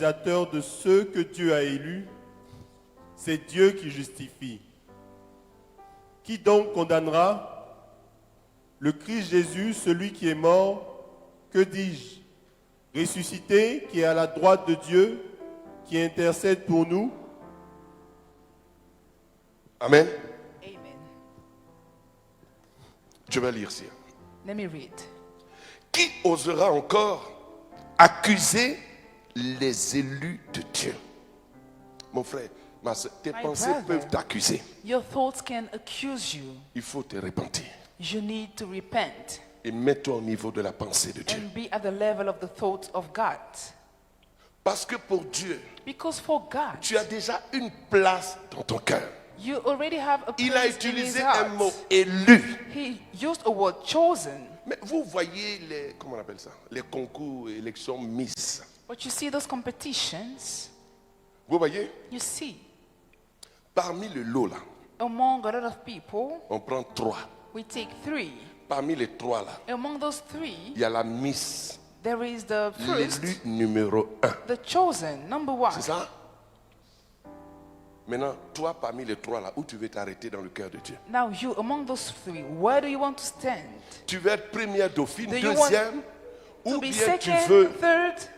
accusateur de ceux que Dieu a élus. C'est Dieu qui justifie. Qui donc condamnera? Le Christ Jésus, celui qui est mort, que dis-je? Ressuscité, qui est à la droite de Dieu, qui intercède pour nous. Amen. Amen. Je vais lire ici. Let me read. Qui osera encore accuser les élus de Dieu? Mon frère, ma soeur, tes My pensées brother. peuvent t'accuser. Your thoughts can accuse you. Il faut te repentir. You need to repent Et mets-toi au niveau de la pensée de Dieu. and be at the level of the thoughts of God. Parce que pour Dieu, Because for God, tu as déjà une place dans ton cœur. you already have a Il a place in his utilisé heart. un mot élu. He used a word chosen. Mais vous voyez les, comment on appelle ça? Les concours, élections Miss. But you see those competitions, Vous voyez? you see, Parmi le lot là, among a lot of people, on prend 3. we take 3. Parmi les 3 là, Among those 3, il y a la Miss, there is the first, l'élu numéro 1. the chosen, number 1. C'est ça? Maintenant, toi parmi les 3 là, où tu veux t'arrêter dans le cœur de Dieu? Now you, among those 3, where do you want to stand? Tu veux être première dauphine, Do you deuxième, To ou be bien tu second, veux... third?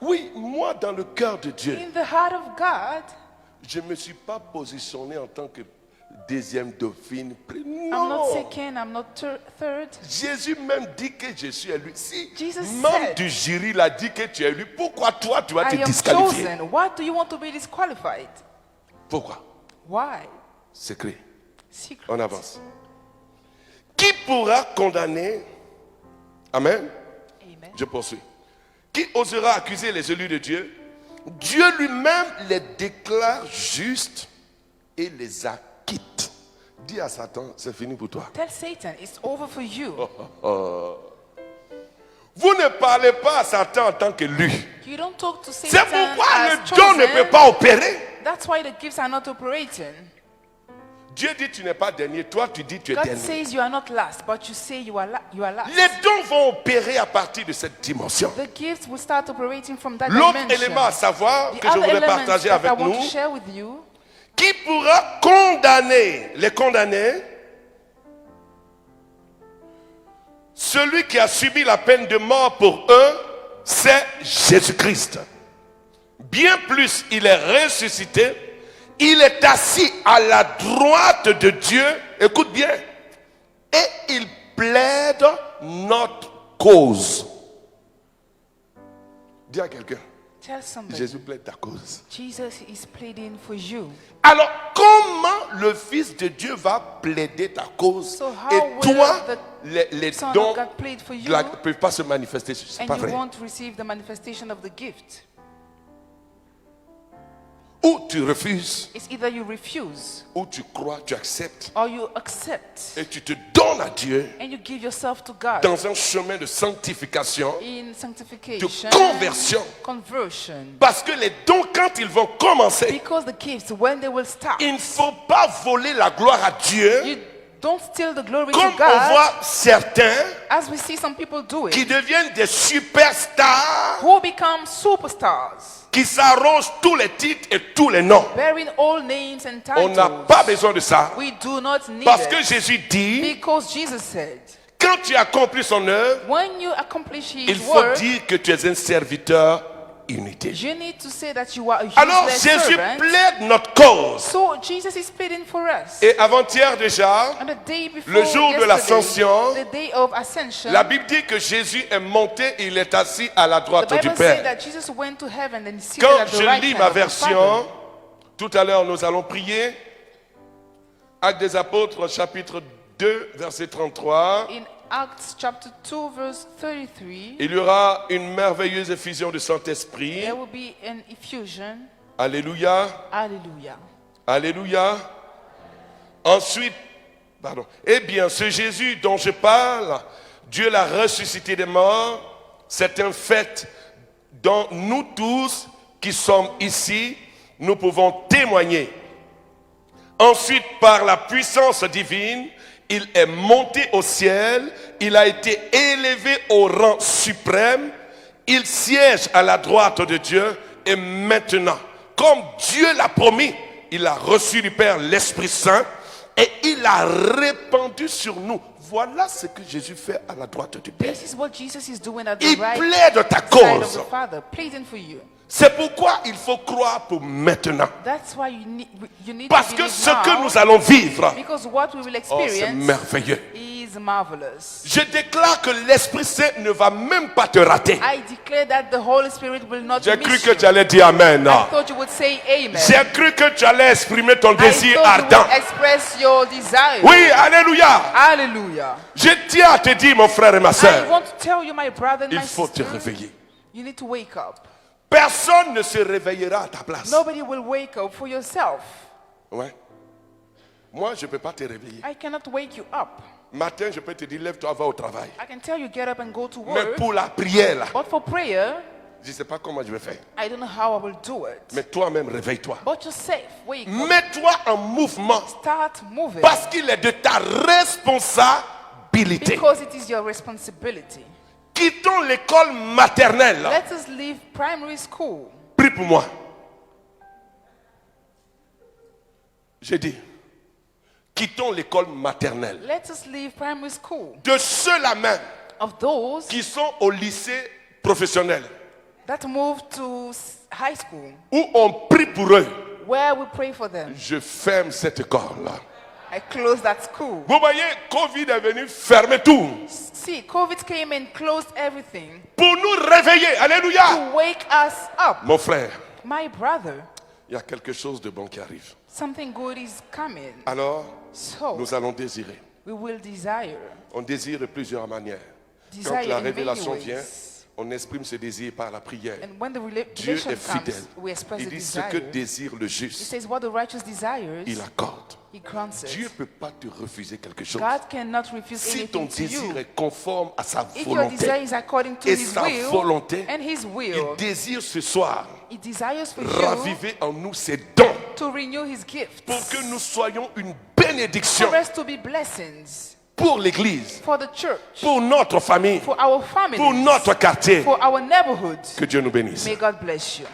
Oui, moi dans le cœur de Dieu, In the heart of God, je ne me suis pas positionné en tant que deuxième dauphine. I'm Non! not second, I'm not third. Jésus même dit que je suis élu. Si Jesus membre said, du jury l'a dit que tu es élu, pourquoi toi tu vas te I am disqualifier? chosen. Why do you want to be disqualified? Pourquoi? Why? Secret. Secret. On avance. Qui pourra condamner? Amen. Amen. Je poursuis. Qui osera accuser les élus de Dieu? Dieu lui-même les déclare justes et les acquitte. Dis à Satan, c'est fini pour toi. Tell Satan, it's over for you. Vous ne parlez pas à Satan en tant qu'élu. You don't talk to C'est Satan pourquoi as le don ne peut chosen. pas opérer. That's why the gifts are not operating. Dieu dit tu n'es pas dernier, toi tu dis tu es God dernier. says you are not last, but you say you are last. Les dons vont opérer à partir de cette dimension. The gifts will start operating from that L'autre dimension. élément à savoir The que je other voudrais elements partager that avec I want nous, to share with you, qui pourra condamner les condamnés? Celui qui a subi la peine de mort pour eux, c'est Jésus-Christ. Bien plus, il est ressuscité, il est assis à la droite de Dieu, écoute bien, et il plaide notre cause. Dis à quelqu'un, tell somebody, Jésus plaide ta cause. Jesus is pleading for you. Alors, comment le Fils de Dieu va plaider ta cause So how et will toi, the les Son dons of God plead for you, ne peuvent pas se manifester? C'est and pas you vrai. won't receive the manifestation of the gift? Ou tu refuses, It's either you refuse ou tu crois, tu acceptes, or you accept et tu te donnes à Dieu and you give yourself to God dans un chemin de sanctification, in sanctification, de conversion. conversion. Parce que les dons, quand ils vont commencer, Because the gifts, when they will start, il ne faut pas voler la gloire à Dieu, you don't steal the glory comme to God, on voit certains as we see some people do qui it, deviennent des superstars, who become superstars, qui s'arrogent tous les titres et tous les noms. bearing all names and On n'a titles. pas besoin de ça. We do not need Parce que it. Jésus dit, Because Jesus said, quand tu accomplis son œuvre, when you accomplish His il faut work, dire que tu es un serviteur inutile. you need to say that you are a Alors useless Jésus servant. plaide notre cause. So Jesus is pleading for us. Et avant-hier déjà, On the day before le jour de yesterday, l'ascension, the day of ascension, la Bible dit que Jésus est monté et il est assis à la the droite du Bible said Père. that Jesus went to heaven and seated Quand at the je right lis hand ma of the version, Father. tout à l'heure nous allons prier. Actes des Apôtres, chapitre 2, verset 33. In Acts chapter 2 verse 33, Il y aura une merveilleuse effusion du Saint-Esprit. there will be an effusion. Alléluia. Hallelujah. Alléluia. Ensuite, pardon. Eh bien, ce Jésus dont je parle, Dieu l'a ressuscité des morts. C'est un fait dont nous tous qui sommes ici, nous pouvons témoigner. Ensuite, par la puissance divine, il est monté au ciel, il a été élevé au rang suprême, il siège à la droite de Dieu et maintenant, comme Dieu l'a promis, il a reçu du Père l'Esprit Saint et il a répandu sur nous. Voilà ce que Jésus fait à la droite du Père. This is what Jesus is doing at the Il right plaide ta side of cause. the Father, pleading for you. C'est pourquoi il faut croire pour maintenant. That's why you need Parce to que believe ce now, que nous allons vivre, because what we will oh, c'est experience merveilleux. is marvelous. Je déclare que l'Esprit Saint ne va même pas te rater. I declare that the Holy Spirit will not J'ai cru miss que you. tu allais dire Amen. I thought you would say amen. J'ai cru que tu allais exprimer ton I désir thought you ardent. would express your desire. Oui, alléluia. Hallelujah. Je tiens à te dire, mon frère et ma I soeur, want to tell you, my brother and il my faut te sister, réveiller. you need to wake up. Personne ne se réveillera à ta place. Nobody will wake up for yourself. Ouais. Moi, je ne peux pas te réveiller. I cannot wake you up. Matin, je peux te dire, lève-toi, va au travail. I can tell you get up and go to Mais work. pour la prière, là, But for prayer, je ne sais pas comment je vais faire. I don't know how I will do it. Mais toi-même, réveille-toi. But yourself, wake up. Mets-toi en mouvement. Start moving. Parce qu'il est de ta responsabilité. Because it is your responsibility. Quittons l'école maternelle. Let us leave primary school. Prie pour moi. J'ai dit, quittons l'école maternelle. Let us leave primary school. De ceux-là même Of those qui sont au lycée professionnel, that move to high school, où on prie pour eux, where we pray for them. je ferme cette école-là. I closed that school. Vous voyez, Covid est venu fermer tout. See, COVID came and closed everything Pour nous réveiller. Alléluia. to wake us up. Mon frère, My brother, il y a quelque chose de bon qui arrive. something good is coming. Alors, So, nous allons désirer. we will desire. On désire de plusieurs manières. Quand Desire la in many révélation ways. vient, on exprime ce désir par la prière. And when the Dieu revelation est comes, fidèle. we express Il the dit ce que desire. désire le He juste, says what the righteous desires, il accorde. he grants Dieu ne it. peut pas te refuser quelque chose. God cannot refuse Si ton anything to désir you. est conforme à sa If your desire volonté is according to et his sa will volonté, and his il will, désire ce soir he desires for you raviver en nous ses dons to renew his gifts, pour que nous soyons une for bénédiction us to be blessings pour l'Église, for the church, pour notre famille, for our pour families, notre quartier. for our neighborhood. Que Dieu nous bénisse. May God bless you.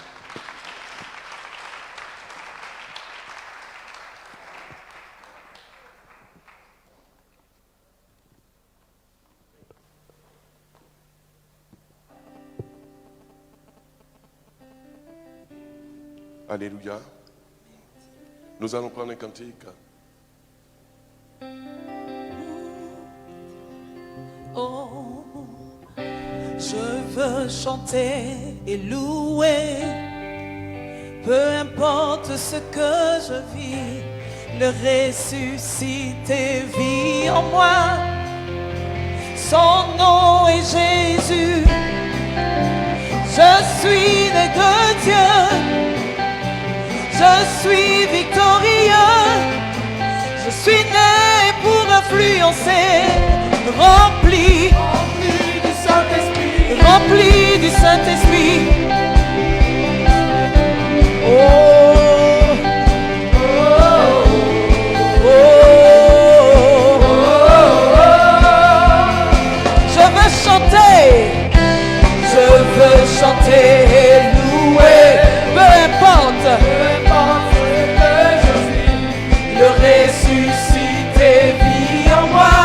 Alléluia. Nous allons prendre un cantique. Oh, je veux chanter et louer, peu importe ce que je vis, le ressuscité vit en moi. Son nom est Jésus, je suis né de Dieu, je suis victorieux, je suis né pour influencer, rempli du Saint-Esprit, rempli du Saint-Esprit. Oh, oh, chanter et louer, peu importe ce que je vis, le ressuscité vit en moi.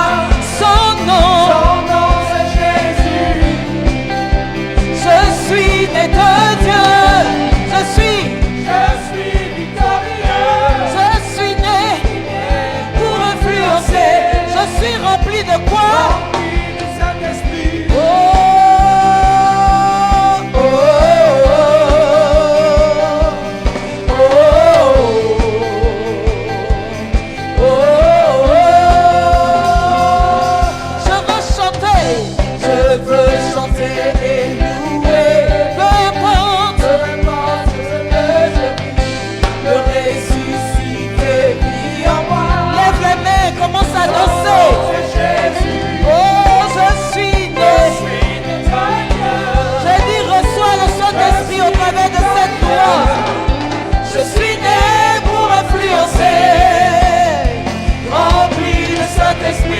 Son nom c'est Jésus. Je suis né de Dieu, je suis victorieux, je suis né pour influencer, je suis rempli de quoi? Rempli du Saint-Esprit. Je suis né pour influencer, rempli de Saint-Esprit.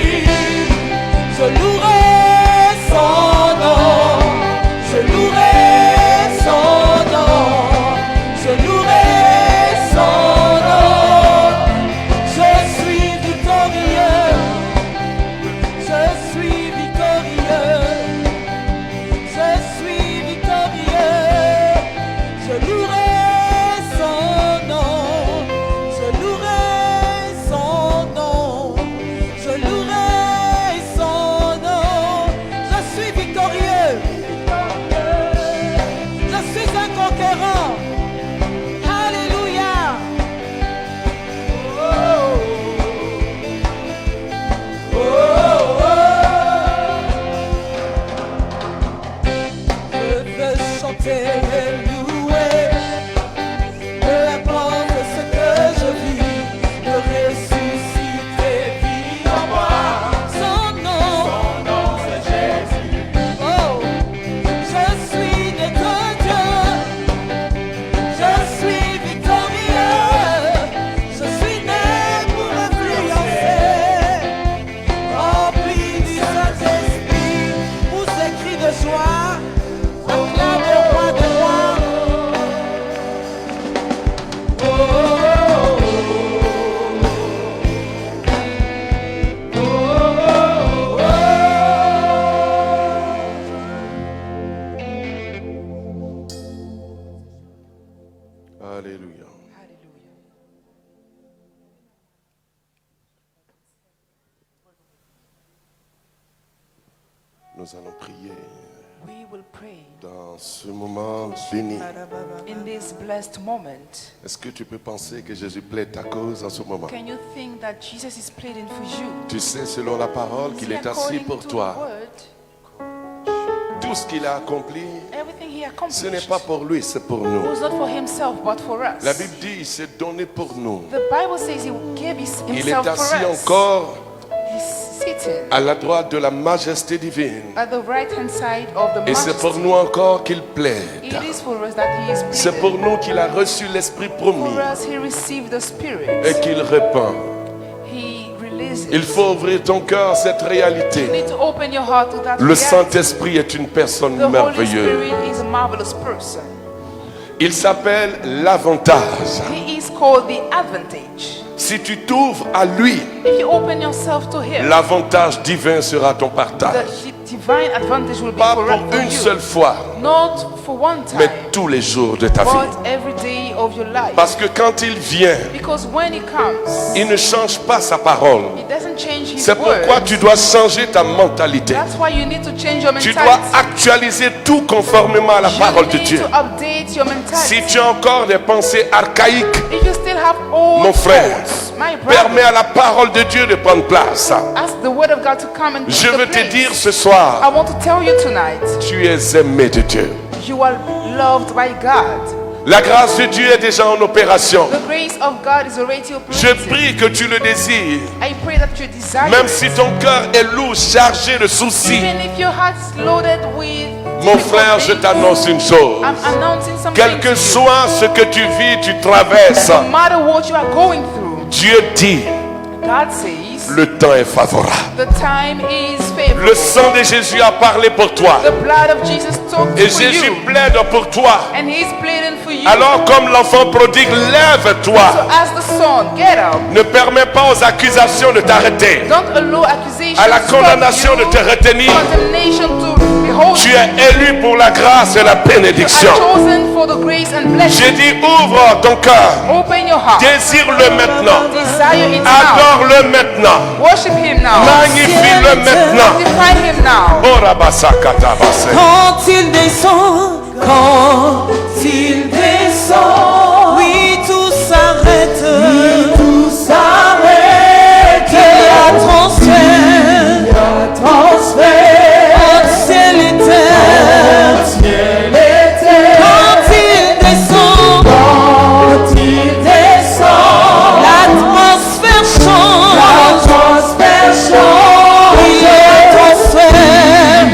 Nous allons prier We will pray dans ce moment béni. in this blessed moment. Est-ce que tu peux penser que Jésus plaide ta cause en ce moment? Can you think that Jesus is pleading for you? Tu sais selon la parole qu'il est assis According pour to toi. the word, Tout ce qu'il a accompli, everything he ce n'est accomplished pas pour lui, c'est pour nous. was not for himself but for us. La Bible dit, il s'est donné pour nous. The Bible says he gave Il est himself assis for us. encore He's sitting à la droite de la majesté divine. at the right hand side of the Et c'est pour majesty. nous encore qu'il plaide. It is for us that he is C'est pour pleading. nous qu'il a reçu l'Esprit promis For us he received the Spirit. et qu'il répand. He releases. Il faut ouvrir ton cœur à cette You réalité. need to open your heart to that Le reality. Saint-Esprit est une personne The Holy merveilleuse. Spirit is a marvelous person. Il s'appelle l'avantage. He is called the advantage. Si tu t'ouvres à lui, If you open yourself to him, l'avantage divin sera ton partage. the divine advantage will be Pas for pour une you. seule fois, Not for one time, mais tous les jours de ta vie. but every day of your life. Parce que quand il vient, Because when he comes, il ne change pas sa parole. he doesn't change his C'est pourquoi word. tu dois changer ta mentalité. That's why you need to change your Tu mentality. dois actualiser tout conformément à la parole de You need Dieu. to update your mentality. Si tu as encore des pensées archaïques, If you still have old mon frère, thoughts, my brother, permets à la parole de Dieu de prendre place. ask the word of God to come and Je take veux the te place. dire ce I soir, want to tell you tonight, tu es aimé de Dieu. you are loved by God. La grâce de Dieu est déjà en opération. The grace of God is already Je operating. prie que tu le désires. I pray that you desire Même it. si ton cœur est lourd, chargé de soucis. Even if your heart's loaded with Mon frère, je t'annonce une chose. I'm announcing something Quel to que you. soit ce que tu vis, tu traverses, No matter what you are going through, Dieu dit, God says le temps est favorable. the time is favorable. Le sang de Jésus a parlé pour toi. The blood of Jesus talked Et for Jésus you. plaide pour toi. And he's pleading for you. Alors comme l'enfant prodigue, So lève-toi. as the son, get up. Ne permets pas aux accusations de t'arrêter. Don't allow accusation À la to stop condamnation you. de te retenir. Condemnation to behold Tu you. es élu pour la grâce et la You bénédiction. are chosen for the grace and blessing. J'ai dit ouvre ton cœur. Open your heart. Désire-le maintenant. Desire it now. Adore-le maintenant. Worship him now. Magnifie-le maintenant. Define him now. Orabasakatabase. Quand il descend, quand il descend, oui, tout s'arrête. Oui, tout s'arrête. Il y a transfert. Entre ciel et terre. Quand il descend, l'atmosphère change. Il y a transfert.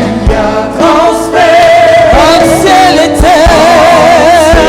Entre ciel et terre.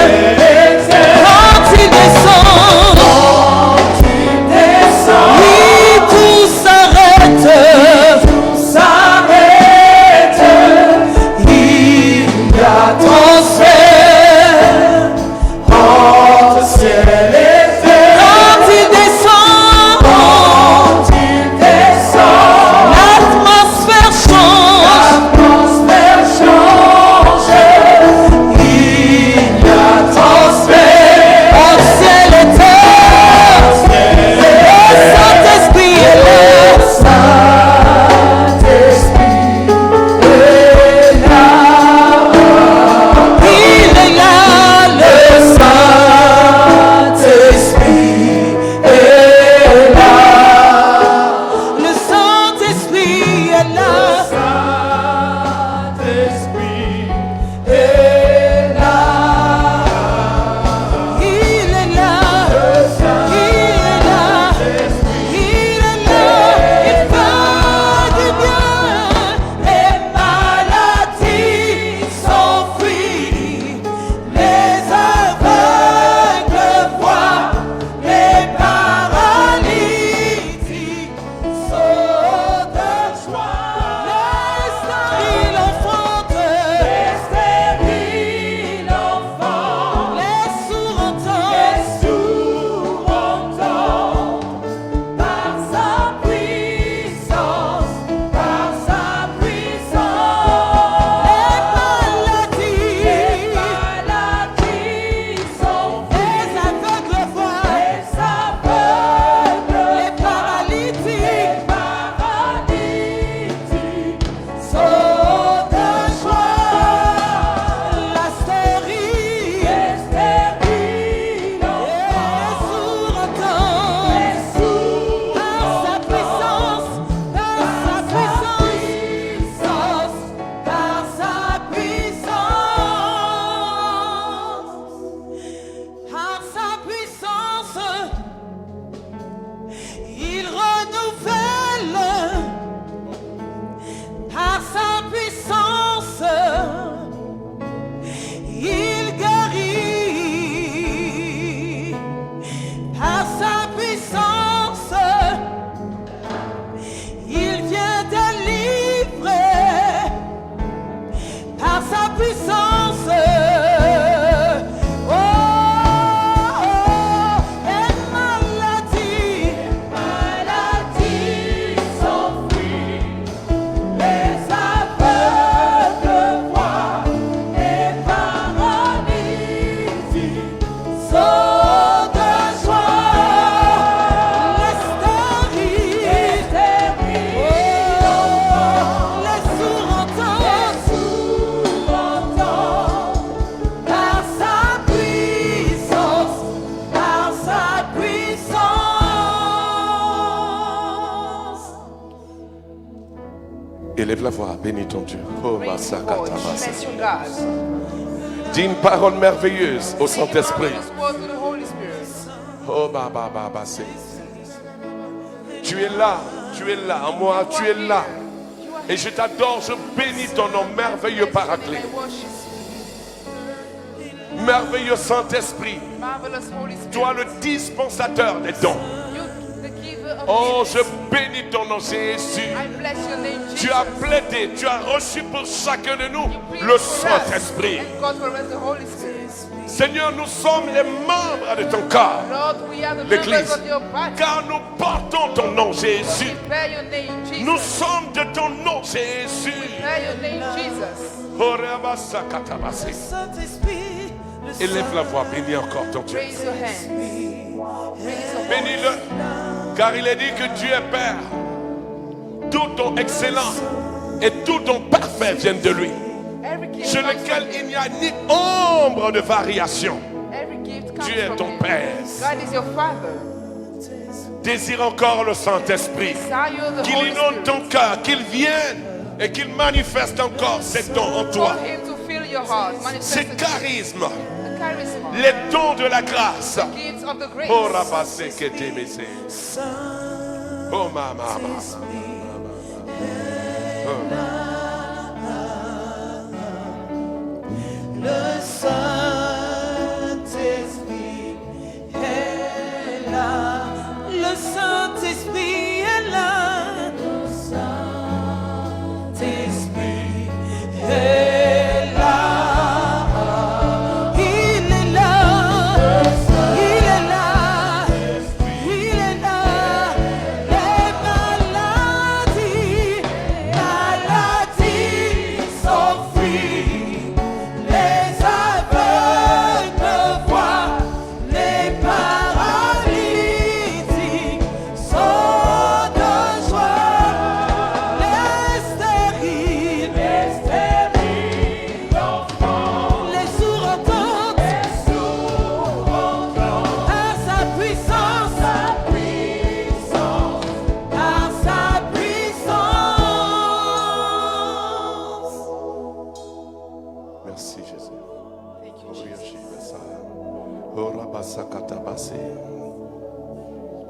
sa puissance, il guérit. Par sa puissance, il vient délivrer. Par sa puissance, oh, et maladie sont pris. Les aveugles voient, les paralysies sautent de joie. Les stériles, les sourds entendent. Par sa puissance, par sa puissance. Élève la voix, bénis ton Dieu. Oh, Raise your voice. Bless your God. dis une parole merveilleuse au Saint-Esprit. Marvelous words to the Holy Spirit. Oh, c'est. Tu es là en moi, tu es là. Et je t'adore, je bénis ton nom, merveilleux Paraclet, I worship you. merveilleux Saint-Esprit, Marvelous Holy Spirit. toi le dispensateur des dons. You, the giver of Oh, gifts. je bénis ton nom, Jésus. I bless your name, Jesus. Tu as plaidé, tu as reçu pour chacun de nous You plead le for us, Saint-Esprit. and God for us, the Holy Spirit. Seigneur, nous sommes les membres de ton corps, Lord, we are the l'Église, members of your body. car nous portons ton nom, Jésus. Bear your name, Jesus. Nous sommes de ton nom, Jésus. Bear your name, Jesus. Saint-Esprit, le Élève la voix, bénis encore ton Dieu. Raise your hands. Raise your voice. Bénis-le, car il est dit que Dieu est Père. Tout ton excellent et tout ton parfait viennent de lui, Every gift sur comes lequel from il him. n'y a ni ombre de variation. Every gift comes Dieu est from ton him. Père. God is your Father. Désire encore le Saint-Esprit, Desire the qu'il Holy inonde Spirit. ton cœur, qu'il vienne et qu'il manifeste encore ses dons en toi, For him to fill your heart. Manifest ses the charismes, the charisma. les dons de la grâce. Gifts of the grace. Oh, rabassé que t'es baissé. Oh, maman. Le Saint-Esprit est là. Le Saint-Esprit est là. Le Saint-Esprit est là. Il est là. Il est là. Il est là. Les maladies s'enfuient. Les aveugles voient, les paralysies sautent de joie. Les stériles enfants, les sourds entendent, par sa puissance, par sa puissance. Merci Jésus. Thank you, Jesus.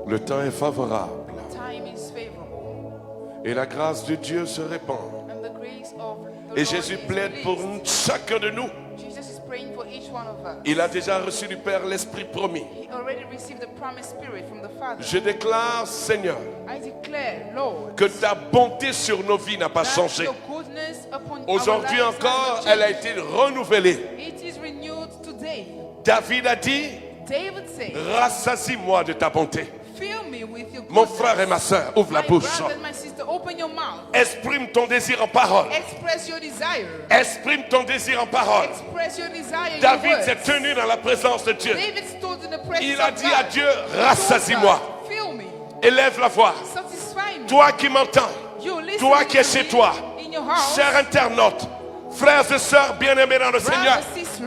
Le temps est favorable Time is favorable, et la grâce de Dieu se répand. and the grace of the Et Lord Jésus is plaide pour released. chacun de nous. Jesus is praying for each one of us. Il a déjà reçu du Père l'Esprit promis. He already received the promised spirit from the Father. Je déclare, Seigneur, I declare, Lord, que ta bonté sur nos vies n'a pas that changé. your goodness upon Aujourd'hui our lives encore, has not elle a changed. été renouvelée. It is renewed today. David a dit, David said, rassasie-moi de ta bonté. fill me with your Mon goodness. frère et ma soeur, ouvre la My bouche. brother and my sister, open your mouth. Exprime ton désir en parole. Express your desire. Exprime ton désir en parole. Express your desire in David your s'est words. tenu dans la présence de Dieu. David stood in the presence Il a of dit God. à Dieu, rassasie-moi. Fill me. Élève la voix. Satisfy me. Toi qui m'entends, You listen toi qui es to chez me toi, in your house. chers internautes, frères et sœurs bien-aimés dans le Seigneur, Brother, sister,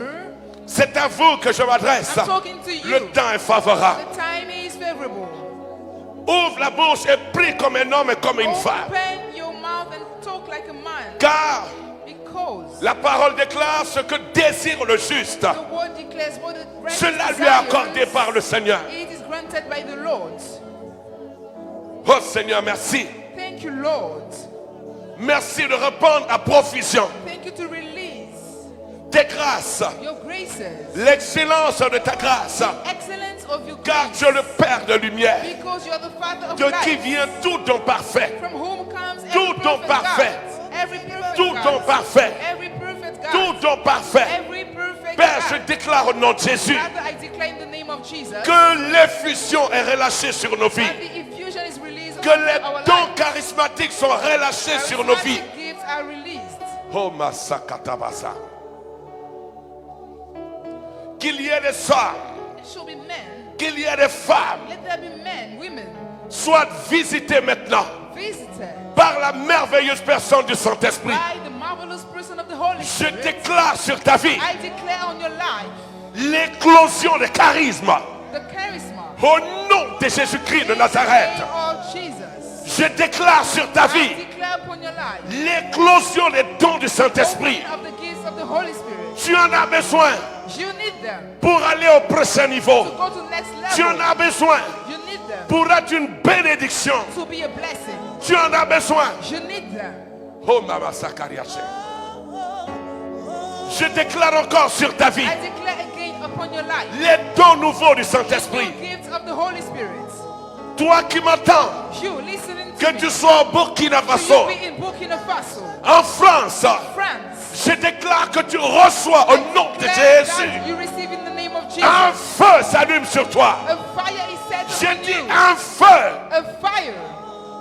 c'est à vous que je m'adresse. I'm talking to you. Le temps est favorable. The time is favorable. Ouvre la bouche et prie comme un homme et comme une femme. Open your mouth and talk like a man. Car Because la parole déclare ce que désire le juste. the word declares what the righteous Cela lui est accordé desires, par le Seigneur. it is granted by the Lord. Oh Seigneur, merci. Thank you, Lord. Merci de répandre à profusion Thank you to release tes grâces, your graces, l'excellence de ta grâce, excellence of your car grace, tu es le Père de lumière, because you are the Father of de qui light, vient tout don parfait, from whom comes Tout every don perfect parfait. God, every perfect tout God, don parfait, every perfect God, tout don parfait. every perfect Père, je God. déclare au nom de Jésus Father, I declare in the name of Jesus que l'effusion est relâchée sur nos vies, that the infusion is released que upon les our dons lives. charismatiques sont relâchés sur nos vies. Charismatic gifts are released. Oh Masakatabasa. Qu'il y ait des hommes, It shall be men. qu'il y ait des femmes, Let there be men, women, soient visités maintenant visited par la merveilleuse personne du Saint-Esprit. by the marvelous person of the Holy Je Spirit. déclare sur ta vie I declare on your life l'éclosion des charismes the charisma au nom de Jésus-Christ de in the Nazareth. name of Jesus. Je déclare sur ta I vie declare upon your life l'éclosion des dons du Saint-Esprit. opening of the gifts of the Holy Spirit. Tu en as besoin You need them pour aller au prochain niveau. to go to the next Tu en level. as besoin You need them pour être une bénédiction. to be a blessing. Tu en as besoin. You need them. Oh Mama Sakariache. Je déclare encore sur ta vie I declare again upon your life les dons nouveaux du the Saint-Esprit. gifts of the Holy Spirit. Toi qui m'entends, You listening to que me. tu sois au Burkina You Faso, be in Burkina Faso, en France, France. je déclare que tu reçois au nom de Declare Jésus. that you receive in the name of Jesus. Un feu s'allume sur toi. A fire is set J'ai upon dit you. un feu, A fire,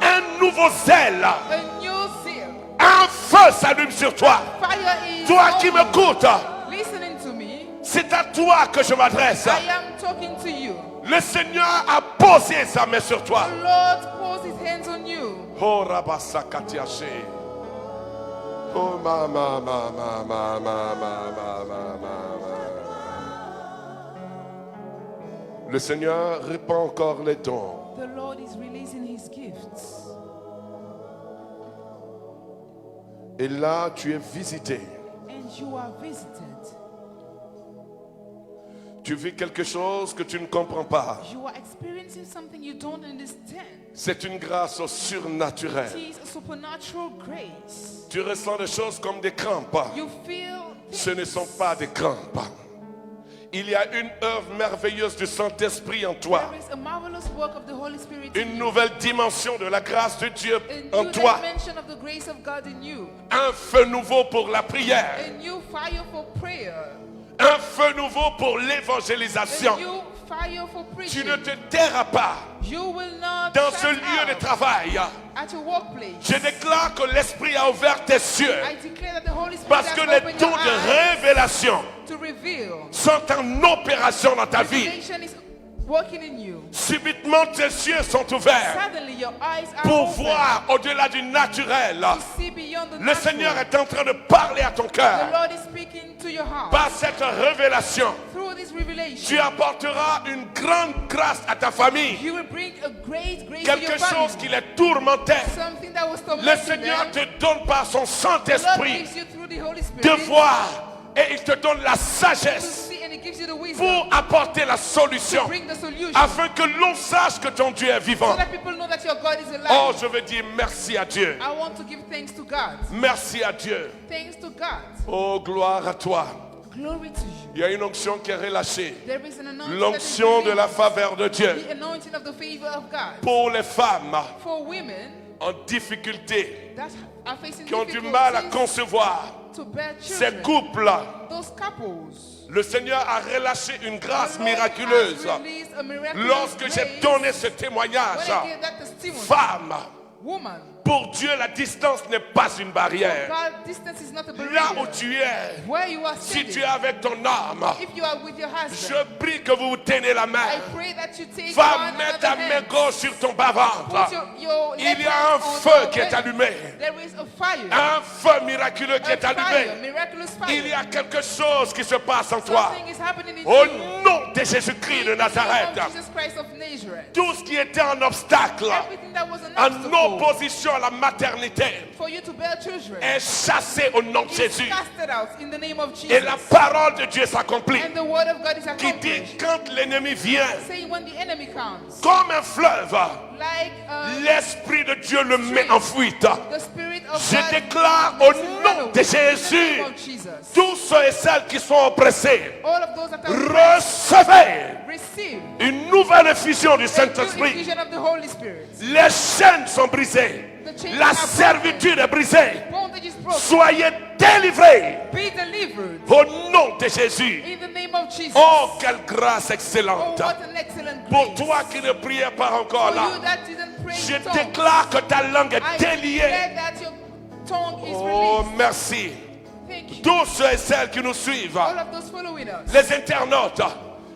un nouveau zèle. a new zeal. Un feu s'allume sur toi. Fire is Toi qui on you. m'écoutes, Listening to me, c'est à toi que je m'adresse. I am talking to you. Le Seigneur a posé sa main sur toi. The Lord pours his hands on you. Oh Rabasakatiache. Oh ma. Le Seigneur répand encore les dons. The Lord is releasing his gifts. Et là, tu es visité. And you are visited. Tu vis quelque chose que tu ne comprends pas. You are experiencing something you don't understand. C'est une grâce au surnaturel. It is a supernatural grace. Tu ressens des choses comme des crampes. You feel Ce ne sont pas des crampes. Il y a une œuvre merveilleuse du Saint-Esprit en toi. there is a marvelous work of the Holy Spirit Une in you. nouvelle dimension de la grâce de Dieu A en new toi. dimension of the grace of God in you. Un feu nouveau pour la prière. A new fire for prayer. Un feu nouveau pour A l'évangélisation. new fire for Tu preaching. ne te tairas pas You will not dans shut ce lieu de out travail. at your workplace. Je déclare que l'Esprit a ouvert tes yeux I declare that the Holy Spirit parce has que les opened dons your de eyes révélation to reveal. sont en opération dans ta vie. Revelation is working in you. Subitement, tes yeux sont ouverts Suddenly your eyes are pour open voir au-delà du naturel. to see beyond the Le natural. Seigneur est en train de parler à ton The cœur. Lord is speaking to your heart. Par cette révélation, Through this revelation, tu apporteras une grande grâce à ta famille. you will bring a great grace to Quelque your chose family. qui les tourmentait. Something that was Le tormenting Seigneur them. te donne par son The Lord Saint-Esprit gives you through the Holy de Spirit voir et il te donne la to sagesse see, and He gives you the wisdom pour apporter la to solution bring the solution, afin que l'on sache que ton Dieu est so vivant. that people know that your God is alive. Oh, je veux dire merci à Dieu. I want to give thanks to God. Merci à Dieu. Thanks to God. Oh, gloire à toi. Glory to you. Il y a une onction qui est relâchée. There is an anointing, L'onction that is de la released. faveur de Dieu The anointing of the favor of God. pour les femmes For women en difficulté, that are facing qui ont du mal à difficulties concevoir. to bear Ces children. couples, Those couples. le Seigneur a relâché une grâce The Lord miraculeuse. has released a miraculous Lorsque j'ai grace. donné ce When témoignage, I gave that testimony, femme, woman, pour Dieu, la distance n'est pas une barrière. God, distance is not a barrier. Là où tu es, Where you are si sitting, tu es avec ton âme, if you are with your je husband, prie que vous vous tenez la I main. pray that you take Va one mettre ta another main hand. gauche sur ton bas-ventre. Put your Il left y a hand un on feu your qui est belly. allumé. There is a fire. Un feu miraculeux qui A est fire, allumé. miraculous fire. Il y a quelque chose qui se passe en toi. Something is happening in Au you. nom de Jésus-Christ de In the name Nazareth. of Jesus Christ of Nazareth. Tout ce qui était un obstacle Everything that was an en obstacle opposition à la maternité for you to bear children est chassé au nom de is Jésus. casted out in the name of Et la Jesus. parole de Dieu s'accomplit. And the word of God is Qui dit accomplished. quand l'ennemi vient, Saying when the enemy comes, comme un fleuve, like l'Esprit de Dieu le met en fuite. the Spirit of Je God déclare makes au it nom run de away. Jésus, In the name of Jesus. tous ceux et celles qui sont oppressés, All of those that are recevez receive une nouvelle effusion du a new Saint-Esprit. infusion of the Holy Spirit. Les chaînes sont brisées. La servitude est brisée. Bondage is broken. Soyez délivrés Be delivered au nom de Jésus. in the name of Jesus. Oh, quelle grâce Oh, excellente. what an excellent Pour grace. toi qui ne priais pas encore For là, you that didn't pray je in tongues, déclare que ta langue I est déliée. declare that your tongue is Oh, released. merci. Thank you. Tous ceux et celles qui nous suivent, All of those following us. les internautes,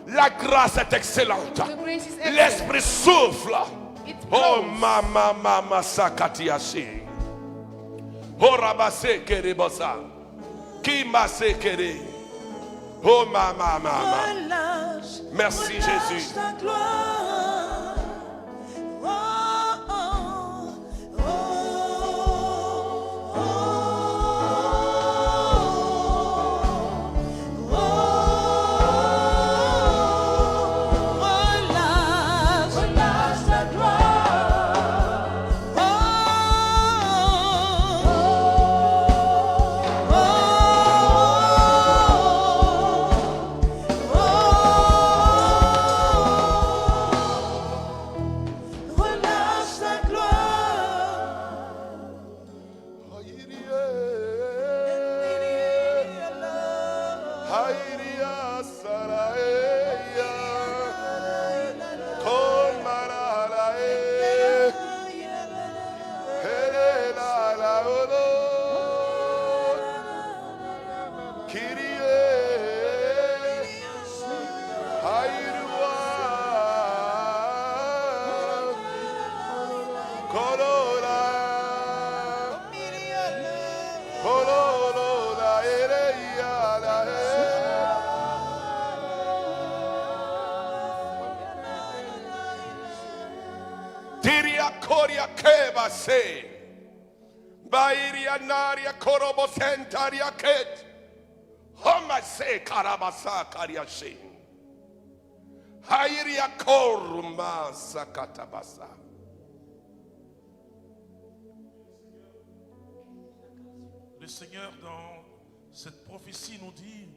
la grâce est excellente. The grace is excellent. L'Esprit souffle. It Oh, blows. mama sakatiashi. Oh, rabase kerebosa. Qui m'a sekere. Oh, mama. Relâche, Merci, relâche Jésus. ta gloire. Oh, oh, oh, oh, oh. Relâche ta gloire. Oh, relâche ta gloire. Hairia saraeya. Komaralae. Helelalaolo. Kyrie. Hairua. Korola. Korola ereia la Tiria koria keba se. Bairia naria korobo sentaria ket. Homa se karabasa kariashi. Hairia koruma sakatabasa. Le Seigneur, dans cette prophétie, nous dit,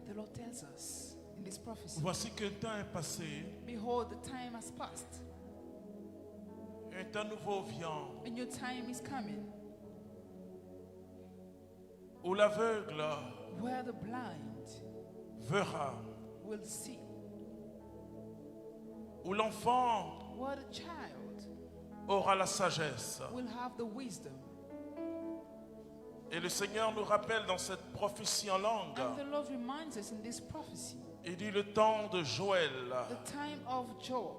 The Lord tells us in this prophecy, voici qu'un temps est passé, behold, the time has passed. un temps nouveau vient, A new time is coming, où l'aveugle where the blind verra, will see, où l'enfant where the child aura la sagesse. will have the wisdom. Et le Seigneur nous rappelle dans cette prophétie en langue, And the Lord reminds us in this prophecy, il dit le temps de Joël the time of Joel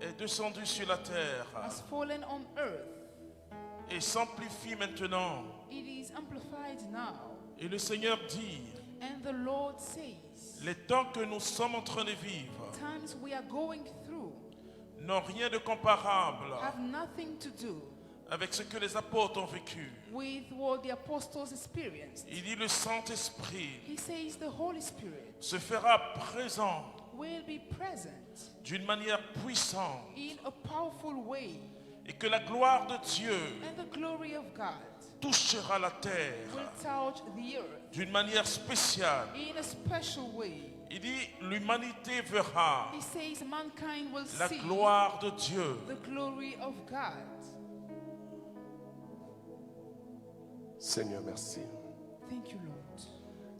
est descendu sur la terre has fallen on earth. et s'amplifie maintenant. It is amplified now. Et le Seigneur dit, And the Lord says, les temps que nous sommes en train de vivre times we are going through n'ont rien de comparable have nothing to do avec ce que les apôtres ont vécu. with what the apostles experienced. Il dit le Saint-Esprit He says the Holy Spirit se fera présent will be present d'une manière puissante in a powerful way, et que la gloire de Dieu and the glory of God touchera la terre will touch the earth d'une manière spéciale. in a special way. Il dit l'humanité verra He says mankind will la see gloire de Dieu. the glory of God. Seigneur, merci. Thank you, Lord.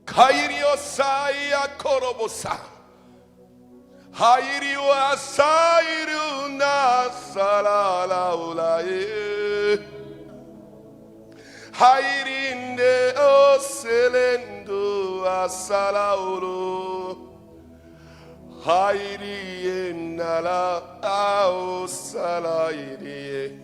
Kairio saya korobosa. Hairio asairu na salala ulaye. Hairinde oselendo asalauro. Hairi enala aosalaire.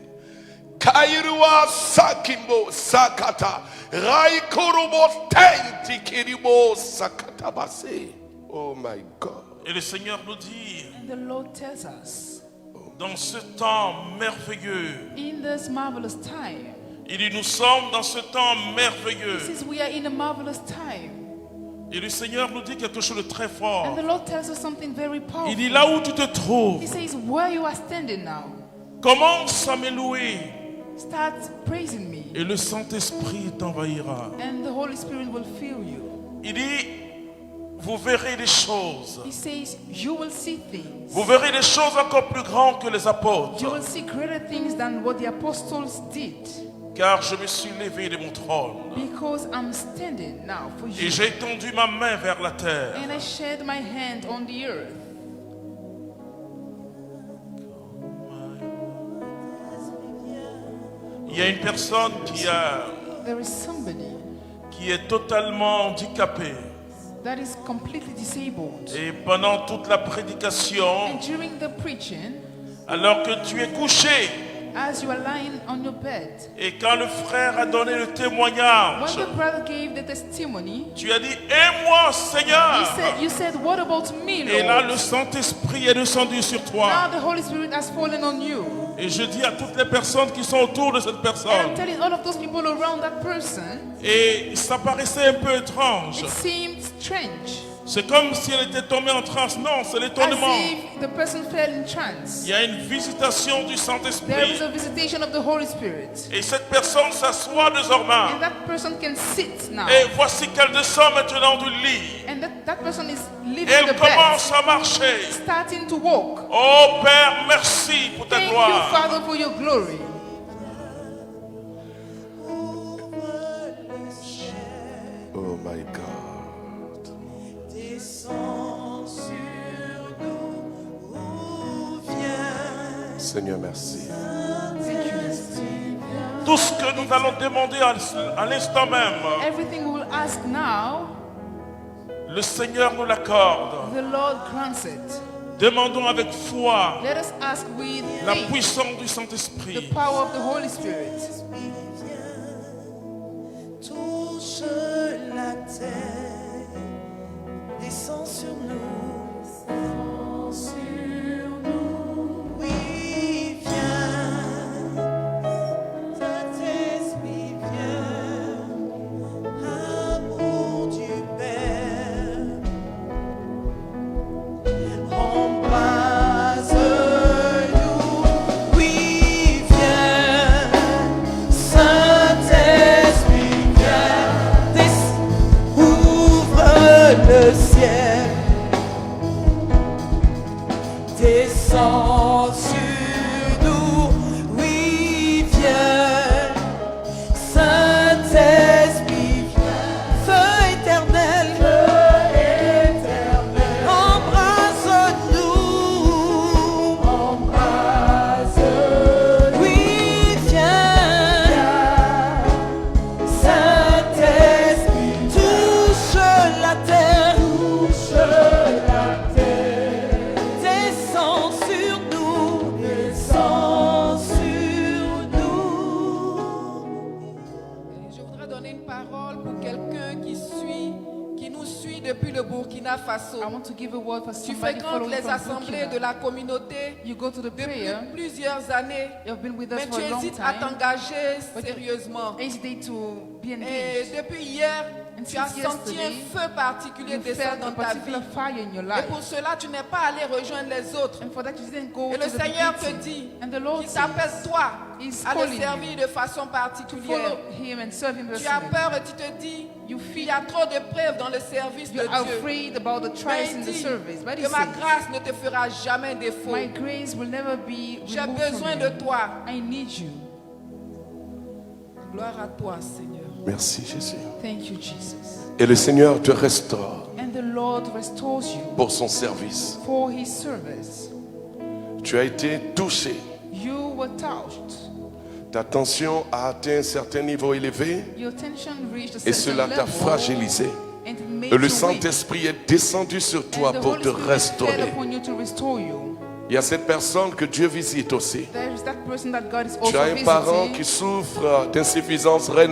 Kairua sakimbo sakata. Raikorobo tenti kiribo sakata base. Oh my God. Et le Seigneur nous dit, And the Lord tells us, dans ce temps merveilleux, in this marvelous time, il dit, nous sommes dans ce temps He merveilleux. says we are in a marvelous time. Et le Seigneur nous dit quelque chose de très fort. And the Lord tells us something very powerful. Il dit, là où tu te trouves, He says, where you are standing now, commence à me louer. start praising me. Et le Saint-Esprit t'envahira. And the Holy Spirit will fill you. Il dit, vous verrez des choses. He says, you will see things. Vous verrez des choses encore plus grandes que les You apôtres. will see greater things than what the apostles did. Car je me suis levé de mon trône. Because I'm standing now for Et you. j'ai étendu ma main vers la terre. And I shed my hand on the earth. Il y a une personne There is somebody qui est totalement handicapée. that is completely disabled. Et pendant toute la prédication, And during the preaching, alors que tu es couché, as you are lying on your bed, et quand le frère a donné le when témoignage, the brother gave the testimony, tu as dit, et moi Seigneur. you said, what about me, Et là, Lord? le Saint-Esprit est descendu sur Now toi. the Holy Spirit has fallen on you. Et je dis à toutes les personnes qui sont autour de cette And I'm personne, telling all of those people around that person, et ça paraissait un peu étrange. it seemed strange. C'est comme si elle était tombée en transe. Non, c'est As l'étonnement. if the person fell in trance. Il y a une visitation du There is Saint-Esprit. a visitation of the Holy Spirit. Et cette personne s'assoit désormais. And that person can sit now. Et voici qu'elle descend maintenant du lit. And that person is Et leaving elle the bed, commence à marcher. starting to walk. Oh Père, merci pour ta Thank you, gloire. Father, for your glory. Oh my God. Descends sur nous, où viens, Seigneur, merci. Thank you, Jesus. Tout ce que nous allons demander à l'instant même, Everything we will ask now, le Seigneur nous l'accorde. the Lord grants it. Demandons avec foi Let us ask with la faith, puissance du the Saint-Esprit. power of the Holy Spirit. touche la terre, descends sur nous, oui, viens, Saint-Esprit, viens, amour du Père, embrase-nous, oui, viens, Saint-Esprit, viens, ouvre le ciel, descends sur nous, oui, viens, Saint-Esprit, viens, feu éternel, embrasse-nous, oui, viens, Saint-Esprit, touche la terre, descends sur nous, Je voudrais donner une parole pour quelqu'un qui nous suit depuis le Burkina Faso. I want to give a word for Tu somebody fréquentes following les from assemblées de Burkina. la communauté You go to the depuis prayer. plusieurs années, You've been with us mais for tu a long hésites à time. t'engager But you sérieusement. hesitate to be Et engaged. depuis hier, And tu as since senti un yesterday, feu particulier You descendre felt a dans ta vie. particular fire in your Et life. pour cela, tu n'es pas allé rejoindre les autres. And for that you didn't go Et to le the Seigneur te meeting. dit And the Lord qu'il says, t'appelle toi He's à le calling servir you de façon to particulière. follow him and serve him Tu as personally. peur et tu te dis You qu'il feel y a trop de preuves dans le service de you are Dieu. afraid about the Mais trials in il the dit service. But he que ma says, grâce ne te fera jamais défaut. my grace will never be J'ai removed besoin from de you. toi. I need you. Gloire à toi, Seigneur. Merci Jésus. Thank you, Jesus. Et le Seigneur te restaure And the Lord restores you pour son service. for his service. Tu as été touché. You were touched. Ta tension a atteint un certain niveau élevé Your tension reached a et certain cela t'a level. fragilisé. And it made Et le you weak. Saint-Esprit est descendu sur toi And the pour Holy te Spirit fell restaurer. upon you to restore you. Il y a cette personne que Dieu visite aussi. There is that person that God is Tu also as un parent visiting. qui souffre d'insuffisance You have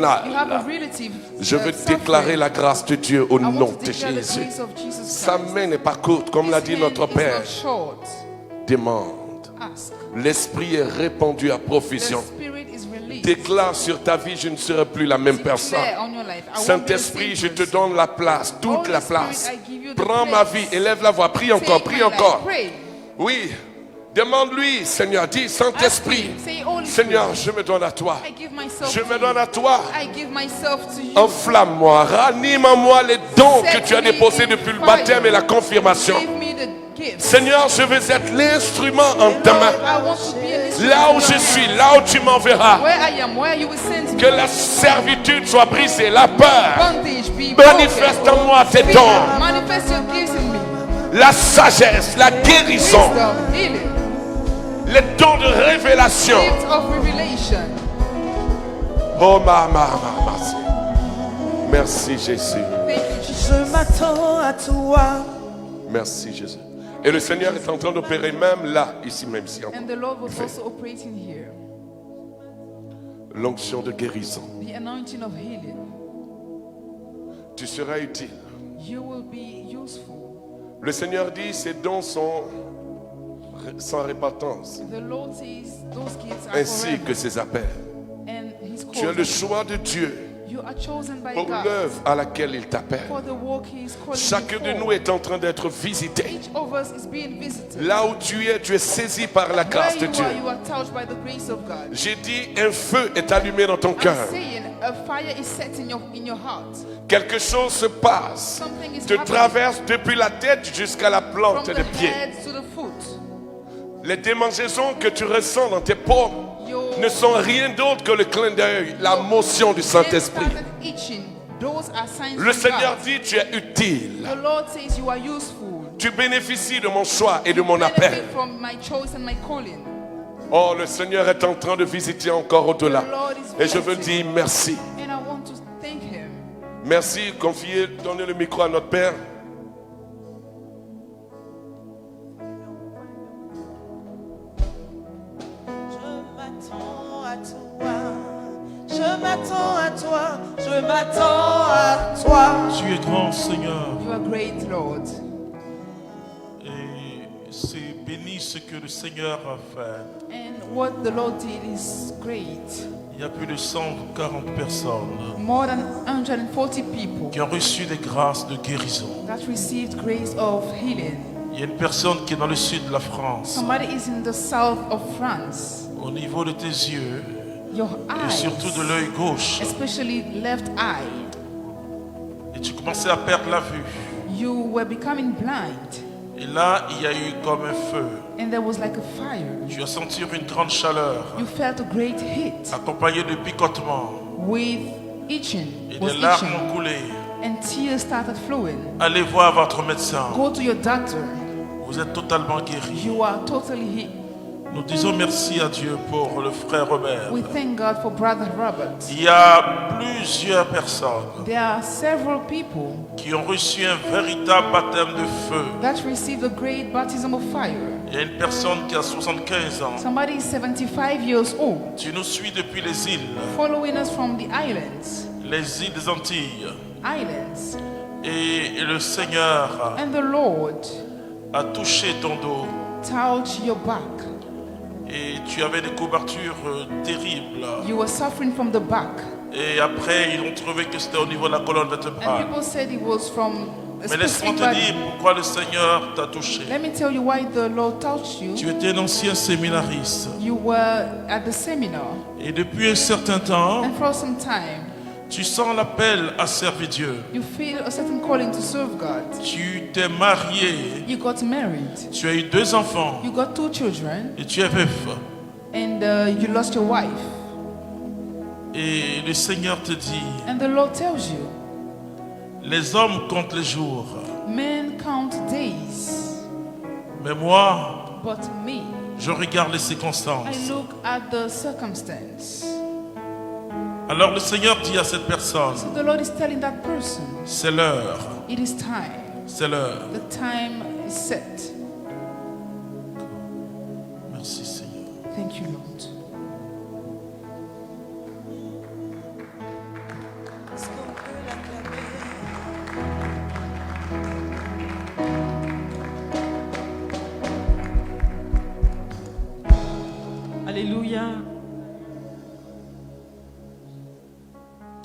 a rénale. relative. Je veux suffering. déclarer la grâce de Dieu au I want nom to de declare the Jésus. grace of Jesus Sa Christ. main n'est pas courte, comme l'a His dit hand notre is Père. not short. Demande. Ask. L'Esprit est répandu à The profusion. Spirit is released. Déclare sur ta vie, je ne serai plus la même personne. Declare on your life. I won't be the Saint-Esprit, je same te person. donne la place, toute la Holy Spirit, place. I give you the Prends ma place. vie, élève la voix, prie encore, Take prie my life. encore. Pray. Oui, demande-lui, Seigneur, dis, Saint-Esprit, Ask him. Say, Holy Seigneur, Spirit, je me donne à toi. I give myself Je to me you. donne à toi. I give myself to you. Enflamme-moi, ranime en moi les dons que tu as déposés depuis le baptême et la confirmation. Give me the gift. Seigneur, je veux être l'instrument en ta Lord, main. I want to be an instrument Là où in je your suis, hand. là où tu m'enverras. Where I am, where you will send me. Que la servitude soit brisée, la peur. Bondage be Manifeste broken. en moi tes Spirit, dons. manifest your gifts in me. La sagesse, la guérison, Wisdom, healing, les dons de révélation. gift of revelation. Oh, merci. Merci Jésus. Thank you, Jesus. Je m'attends à toi. Merci Jésus. Et le Seigneur est en train d'opérer même là, ici même, ici. And the Lord was also operating here. L'onction de guérison. The anointing of healing. Tu seras utile. You will be useful. Le Seigneur dit, ces dons sont sans répentance, The Lord says those gifts are ainsi forever. que ses appels. And He's Tu as called le them. choix de Dieu You are chosen by pour God l'œuvre à laquelle il t'appelle. for the work He is calling Chacun you de for. nous est en train d'être visité. Each of us is being visited. Là où tu es saisi par la Where grâce de Dieu. you are touched by the grace of God. J'ai dit, un feu est allumé dans ton I'm cœur. saying a fire is set in your heart. Quelque chose se passe. Something is Te happening traverse depuis la tête jusqu'à la plante from des the pieds. head to the foot. Les démangeaisons que tu ressens dans tes paumes Your ne sont rien d'autre que le clin d'œil, la motion du hands Saint-Esprit. started itching. Those are signs Le from Seigneur God. dit, tu es utile. The Lord says you are useful. Tu bénéficies de mon choix et de mon appel. Benefit from my choice and my calling. Oh, le Seigneur est en train de visiter encore au-delà. The Lord is Et je veux visiting. dire merci. And I want to thank Him. Merci, confiez, donnez le micro à notre Père. Je m'attends à toi. Je m'attends à toi. Je m'attends à toi. Tu es grand, Seigneur, You are great, Lord. et c'est béni ce que le Seigneur a fait. And what the Lord did is great. Il y a plus de 140 personnes More than 140 people qui ont reçu des grâces de guérison. that received grace of healing. Il y a une personne qui est dans le sud de la France, Somebody is in the south of France. au niveau de tes yeux Your et surtout de eyes, l'œil gauche, especially left eye, et tu commençais à perdre la vue. you were becoming blind. Et là, il y a eu comme un feu. And there was like a fire. Tu as senti une grande chaleur, You felt a great heat accompagnée de picotements, with itching, et was des larmes itching, ont coulé. and tears started flowing. Allez voir votre médecin. Go to your doctor. Vous êtes totalement guéri. You are totally healed. Nous disons merci à Dieu pour le frère Robert. We thank God for Brother Robert. Il y a plusieurs personnes There are several people qui ont reçu un véritable baptême de feu. that received a great baptism of fire. Il y a une personne qui a 75 ans. Somebody is 75 years old, Tu nous suis depuis les îles, following us from the islands. les îles des Antilles. Islands. Et le Seigneur And the Lord a touché ton dos. touched your back. Et tu avais des couvertures terribles. You were suffering from the back. Et après, ils ont trouvé que c'était au niveau de la colonne And vertébrale. people said it was from a Mais laisse-moi specific te dire body. pourquoi le Seigneur t'a touché. Let me tell you why the Lord touched Tu you. étais un ancien séminariste. You were at the seminar, Et depuis un certain temps, and for some time, tu sens l'appel à servir Dieu. you feel a certain calling to serve God. Tu t'es marié. You got married. Tu as eu 2 enfants. You got 2 children, Et tu es veuf. and you lost your wife. Et le Seigneur te dit, And the Lord tells you, les hommes comptent les jours. men count days, Mais moi, but me, je regarde les I circonstances. look at the circumstance. Alors le Seigneur dit à cette personne, So the Lord is telling that person, c'est l'heure. it is time. C'est l'heure. The time is set.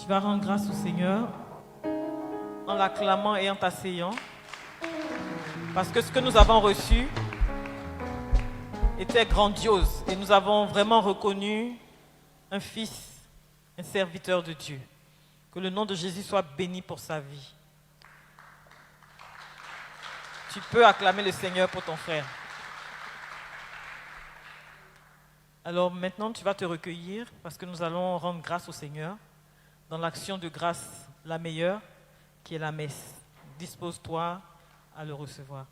vas rendre grâce au Seigneur en l'acclamant et en t'asseyant. Parce que ce que nous avons reçu était grandiose et nous avons vraiment reconnu un fils, un serviteur de Dieu. Que le nom de Jésus soit béni pour sa vie. Tu peux acclamer le Seigneur pour ton frère. Alors maintenant, tu vas te recueillir parce que nous allons rendre grâce au Seigneur dans l'action de grâce la meilleure qui est la messe. Dispose-toi à le recevoir.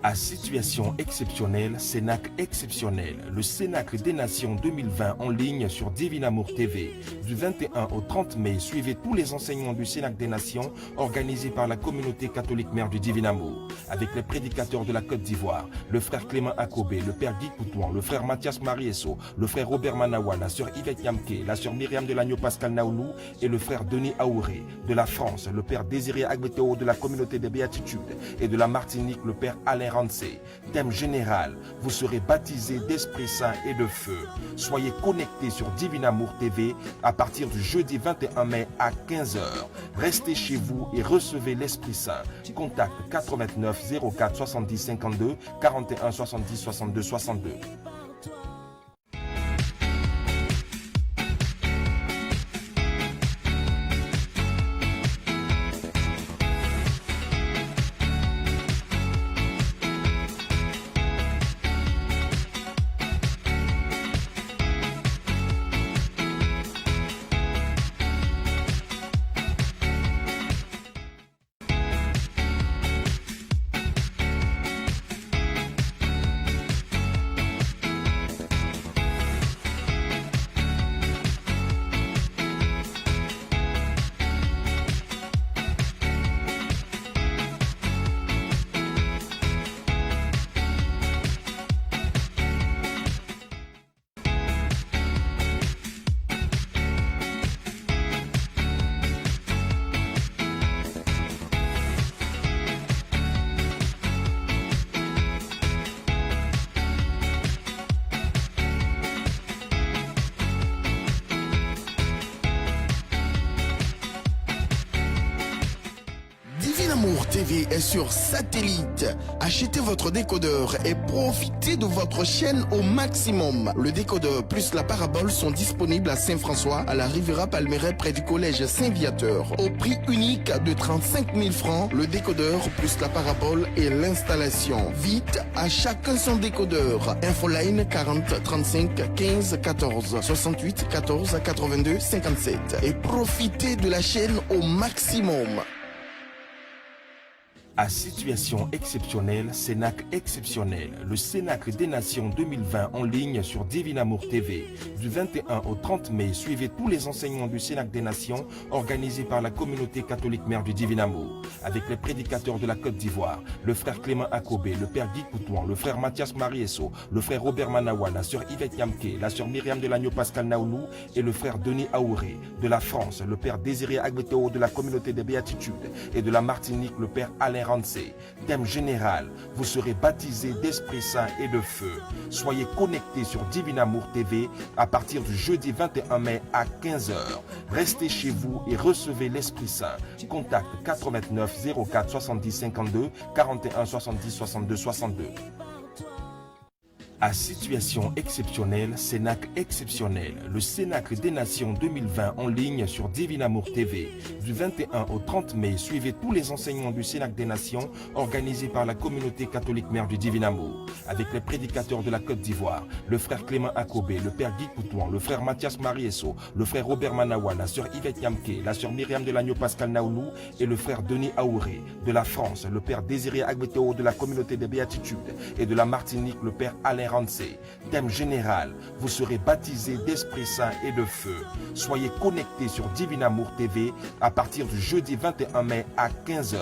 À situation exceptionnelle, Cénacle exceptionnel. Le Cénacle des Nations 2020 en ligne sur Divin Amour TV. Du 21 au 30 mai, suivez tous les enseignements du Cénacle des Nations organisés par la communauté catholique mère du Divin Amour. Avec les prédicateurs de la Côte d'Ivoire, le frère Clément Akobé, le père Guy Coutouan, le frère Mathias Mariesso, le frère Robert Manawa, la sœur Yvette Yamke, la sœur Myriam de l'Agneau Pascal Naoulou et le frère Denis Aouré. De la France, le père Désiré Agbeteo de la communauté des Béatitudes et de la Martinique, le père Alain Rancé. Thème général, vous serez baptisés d'Esprit Saint et de feu. Soyez connectés sur Divin Amour TV à partir du jeudi 21 mai à 15h. Restez chez vous et recevez l'Esprit Saint. Contact 89 04 70 52 41 70 62 62. Divin Amour TV est sur satellite. Achetez votre décodeur et profitez de votre chaîne au maximum. Le décodeur plus la parabole sont disponibles à Saint-François, à la Riviera Palmeraie près du collège Saint-Viateur. Au prix unique de 35 000 francs, le décodeur plus la parabole et l'installation. Vite, à chacun son décodeur. Infoline 40 35 15 14 68 14 82 57. Et profitez de la chaîne au maximum. À situation exceptionnelle, Cénacle exceptionnel. Le Cénacle des Nations 2020 en ligne sur Divin Amour TV. Du 21 au 30 mai, suivez tous les enseignements du Cénacle des Nations organisés par la communauté catholique mère du Divin Amour. Avec les prédicateurs de la Côte d'Ivoire, le frère Clément Akobé, le père Guy Coutouan, le frère Mathias Mariesso, le frère Robert Manawa, la sœur Yvette Yamke, la sœur Myriam de l'Agneau Pascal Naoulou et le frère Denis Aouré. De la France, le père Désiré Agbeteo de la communauté des Béatitudes et de la Martinique, le père Alain Rancé. Thème général, vous serez baptisés d'Esprit Saint et de feu. Soyez connectés sur Divin Amour TV à partir du jeudi 21 mai à 15h. Restez chez vous et recevez l'Esprit Saint. Contact 89 04 70 52 41 70 62 62. À situation exceptionnelle, Cénacle exceptionnel. Le Cénacle des Nations 2020 en ligne sur Divin Amour TV. Du 21 au 30 mai, suivez tous les enseignements du Cénacle des Nations organisés par la communauté catholique mère du Divin Amour. Avec les prédicateurs de la Côte d'Ivoire, le frère Clément Akobé, le père Guy Coutouan, le frère Mathias Mariesso, le frère Robert Manawa, la sœur Yvette Yamke, la sœur Myriam Delagno Pascal Naoulou et le frère Denis Aouré. De la France, le père Désiré Agbeteo de la communauté des Béatitudes et de la Martinique, le père Alain Rancé. Thème général, vous serez baptisés d'Esprit Saint et de feu. Soyez connectés sur Divin Amour TV à partir du jeudi 21 mai à 15h.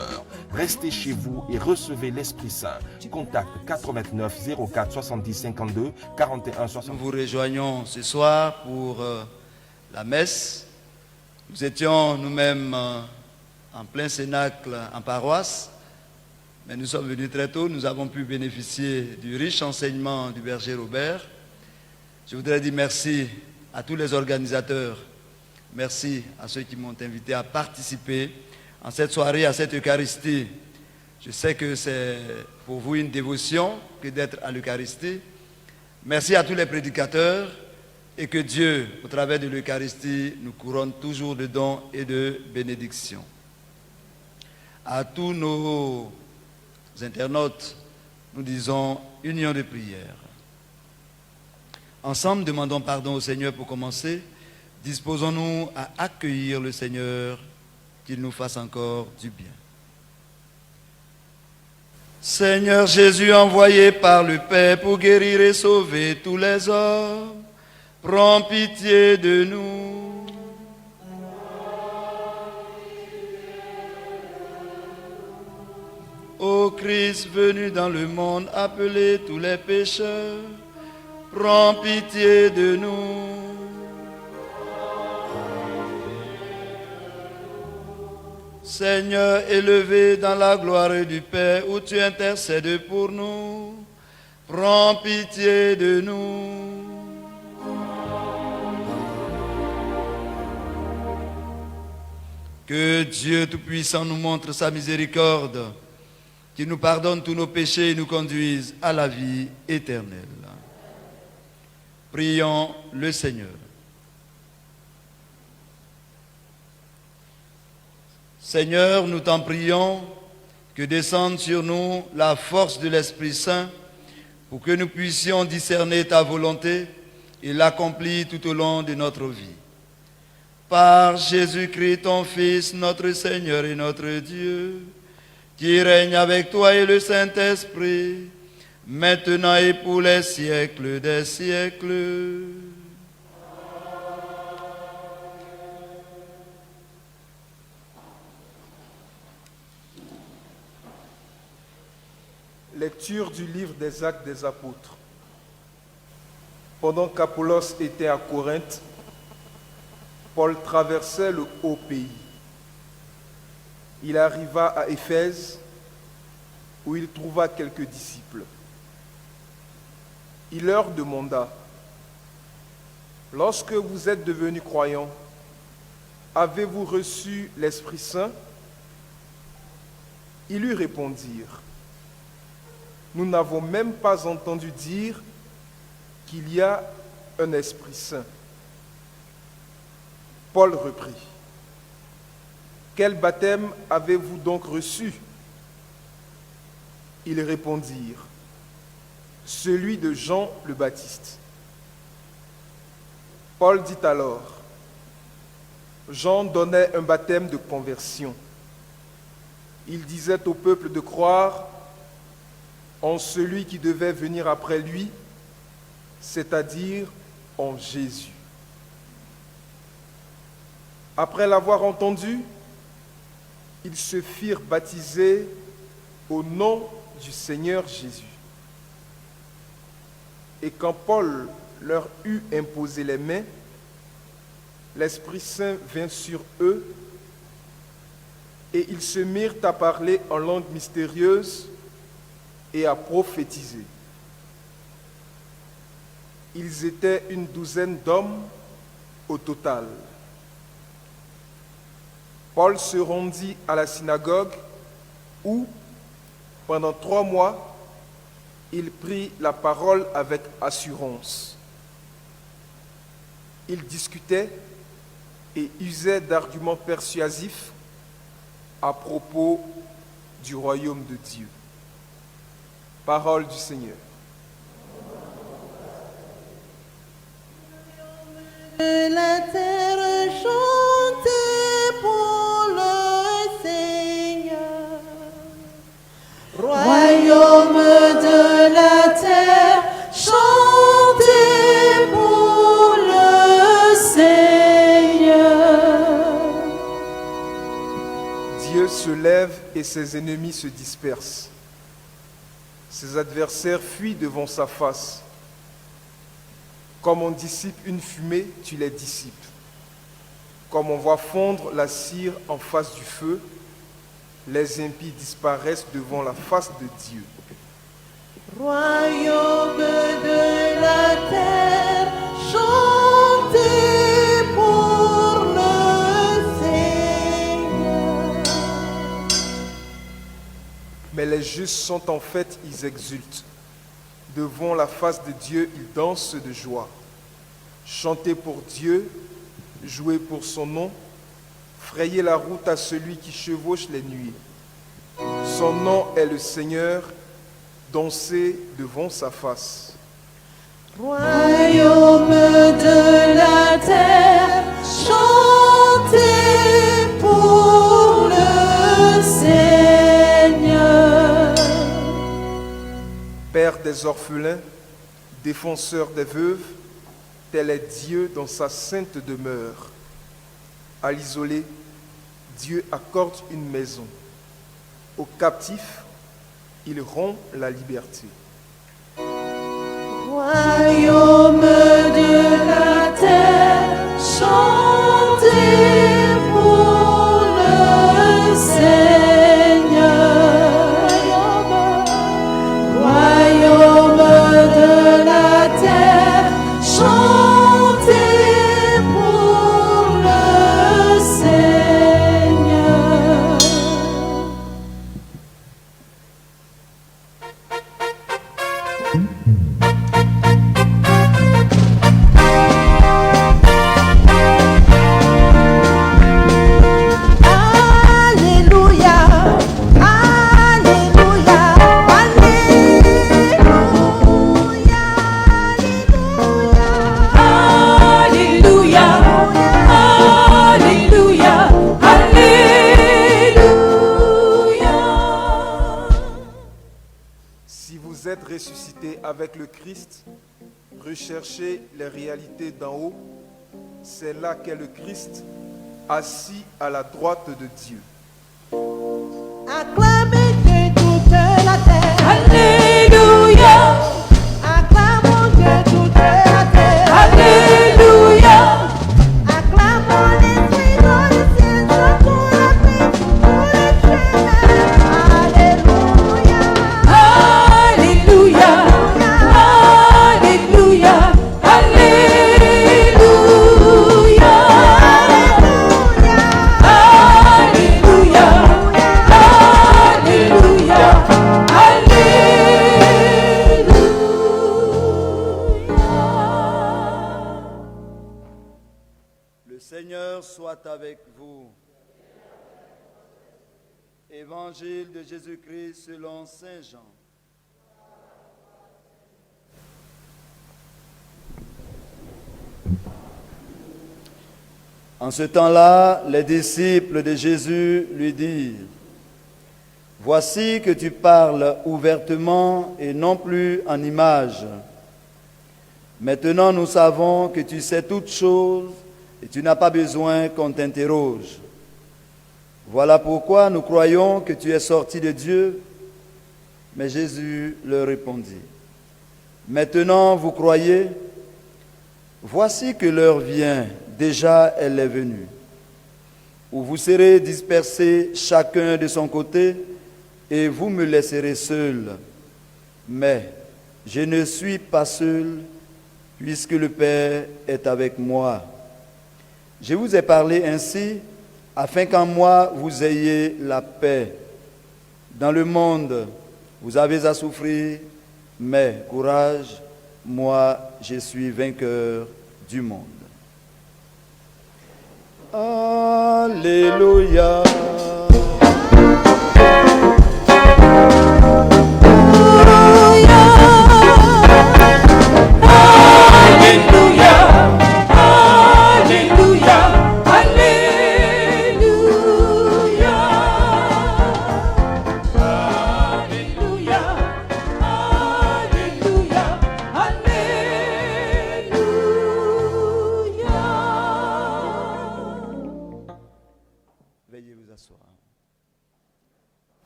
Restez chez vous et recevez l'Esprit Saint. Contact 89 04 70 52 41 60. Nous vous rejoignons ce soir pour la messe. Nous étions nous-mêmes en plein cénacle en paroisse. Mais nous sommes venus très tôt, nous avons pu bénéficier du riche enseignement du berger Robert. Je voudrais dire merci à tous les organisateurs, merci à ceux qui m'ont invité à participer en cette soirée, à cette Eucharistie. Je sais que c'est pour vous une dévotion que d'être à l'Eucharistie. Merci à tous les prédicateurs et que Dieu, au travers de l'Eucharistie, nous couronne toujours de dons et de bénédictions. À tous nos internautes, nous disons union de prière. Ensemble, demandons pardon au Seigneur pour commencer. Disposons-nous à accueillir le Seigneur, qu'il nous fasse encore du bien. Seigneur Jésus, envoyé par le Père pour guérir et sauver tous les hommes, prends pitié de nous. Ô Christ venu dans le monde, appeler tous les pécheurs, prends pitié de nous. Seigneur, élevé dans la gloire du Père, où tu intercèdes pour nous, prends pitié de nous. Que Dieu Tout-Puissant nous montre sa miséricorde, qu'il nous pardonne tous nos péchés et nous conduise à la vie éternelle. Prions le Seigneur. Seigneur, nous t'en prions, que descende sur nous la force de l'Esprit Saint pour que nous puissions discerner ta volonté et l'accomplir tout au long de notre vie. Par Jésus-Christ, ton Fils, notre Seigneur et notre Dieu, qui règne avec toi et le Saint-Esprit, maintenant et pour les siècles des siècles. Lecture du livre des Actes des Apôtres. Pendant qu'Apollos était à Corinthe, Paul traversait le haut pays. Il arriva à Éphèse, où il trouva quelques disciples. Il leur demanda, « Lorsque vous êtes devenus croyants, avez-vous reçu l'Esprit Saint ?» Ils lui répondirent, « Nous n'avons même pas entendu dire qu'il y a un Esprit Saint. » Paul reprit, « Quel baptême avez-vous donc reçu ?» Ils répondirent, « Celui de Jean le Baptiste. » Paul dit alors, « Jean donnait un baptême de conversion. Il disait au peuple de croire en celui qui devait venir après lui, c'est-à-dire en Jésus. » Après l'avoir entendu, ils se firent baptiser au nom du Seigneur Jésus. Et quand Paul leur eut imposé les mains, l'Esprit Saint vint sur eux et ils se mirent à parler en langue mystérieuse et à prophétiser. Ils étaient une douzaine d'hommes au total. Paul se rendit à la synagogue où, pendant 3 mois, il prit la parole avec assurance. Il discutait et usait d'arguments persuasifs à propos du royaume de Dieu. Parole du Seigneur. La terre chantez pour le Seigneur. Royaume de la terre, chantez pour le Seigneur. Dieu se lève et ses ennemis se dispersent. Ses adversaires fuient devant sa face. Comme on dissipe une fumée, tu les dissipes. Comme on voit fondre la cire en face du feu, les impies disparaissent devant la face de Dieu. Royaume de la terre, chantez pour le Seigneur. Mais les justes sont en fait, ils exultent. Devant la face de Dieu, ils dansent de joie. Chantez pour Dieu, jouez pour son nom, frayez la route à celui qui chevauche les nuées. Son nom est le Seigneur, dansez devant sa face. Royaume de la terre, chantez pour le Seigneur. Père des orphelins, défenseur des veuves, tel est Dieu dans sa sainte demeure. À l'isolé, Dieu accorde une maison. Aux captifs, il rompt la liberté. Royaume de la terre, chantez pour le Seigneur. Royaume de la terre, chantez pour le Seigneur. Si vous êtes ressuscité avec le Christ, recherchez les réalités d'en haut. C'est là qu'est le Christ, assis à la droite de Dieu. Acclamez Dieu toute la terre. Alléluia. Acclamons Dieu toute la terre. Alléluia. Acclamons l'Esprit dans le ciel, chantons la paix pour les chemins. Alléluia. Alléluia. Alléluia. Alléluia. Alléluia. Le Seigneur soit avec vous. Évangile de Jésus-Christ selon Saint Jean. En ce temps-là, les disciples de Jésus lui dirent: Voici que tu parles ouvertement et non plus en images. Maintenant, nous savons que tu sais toutes choses et tu n'as pas besoin qu'on t'interroge. Voilà pourquoi nous croyons que tu es sorti de Dieu. Mais Jésus leur répondit: Maintenant, vous croyez? Voici que l'heure vient, déjà elle est venue, où vous serez dispersés chacun de son côté et vous me laisserez seul. Mais je ne suis pas seul, puisque le Père est avec moi. Je vous ai parlé ainsi, afin qu'en moi vous ayez la paix. Dans le monde, vous avez à souffrir, Mais courage, moi je suis vainqueur du monde. Alléluia.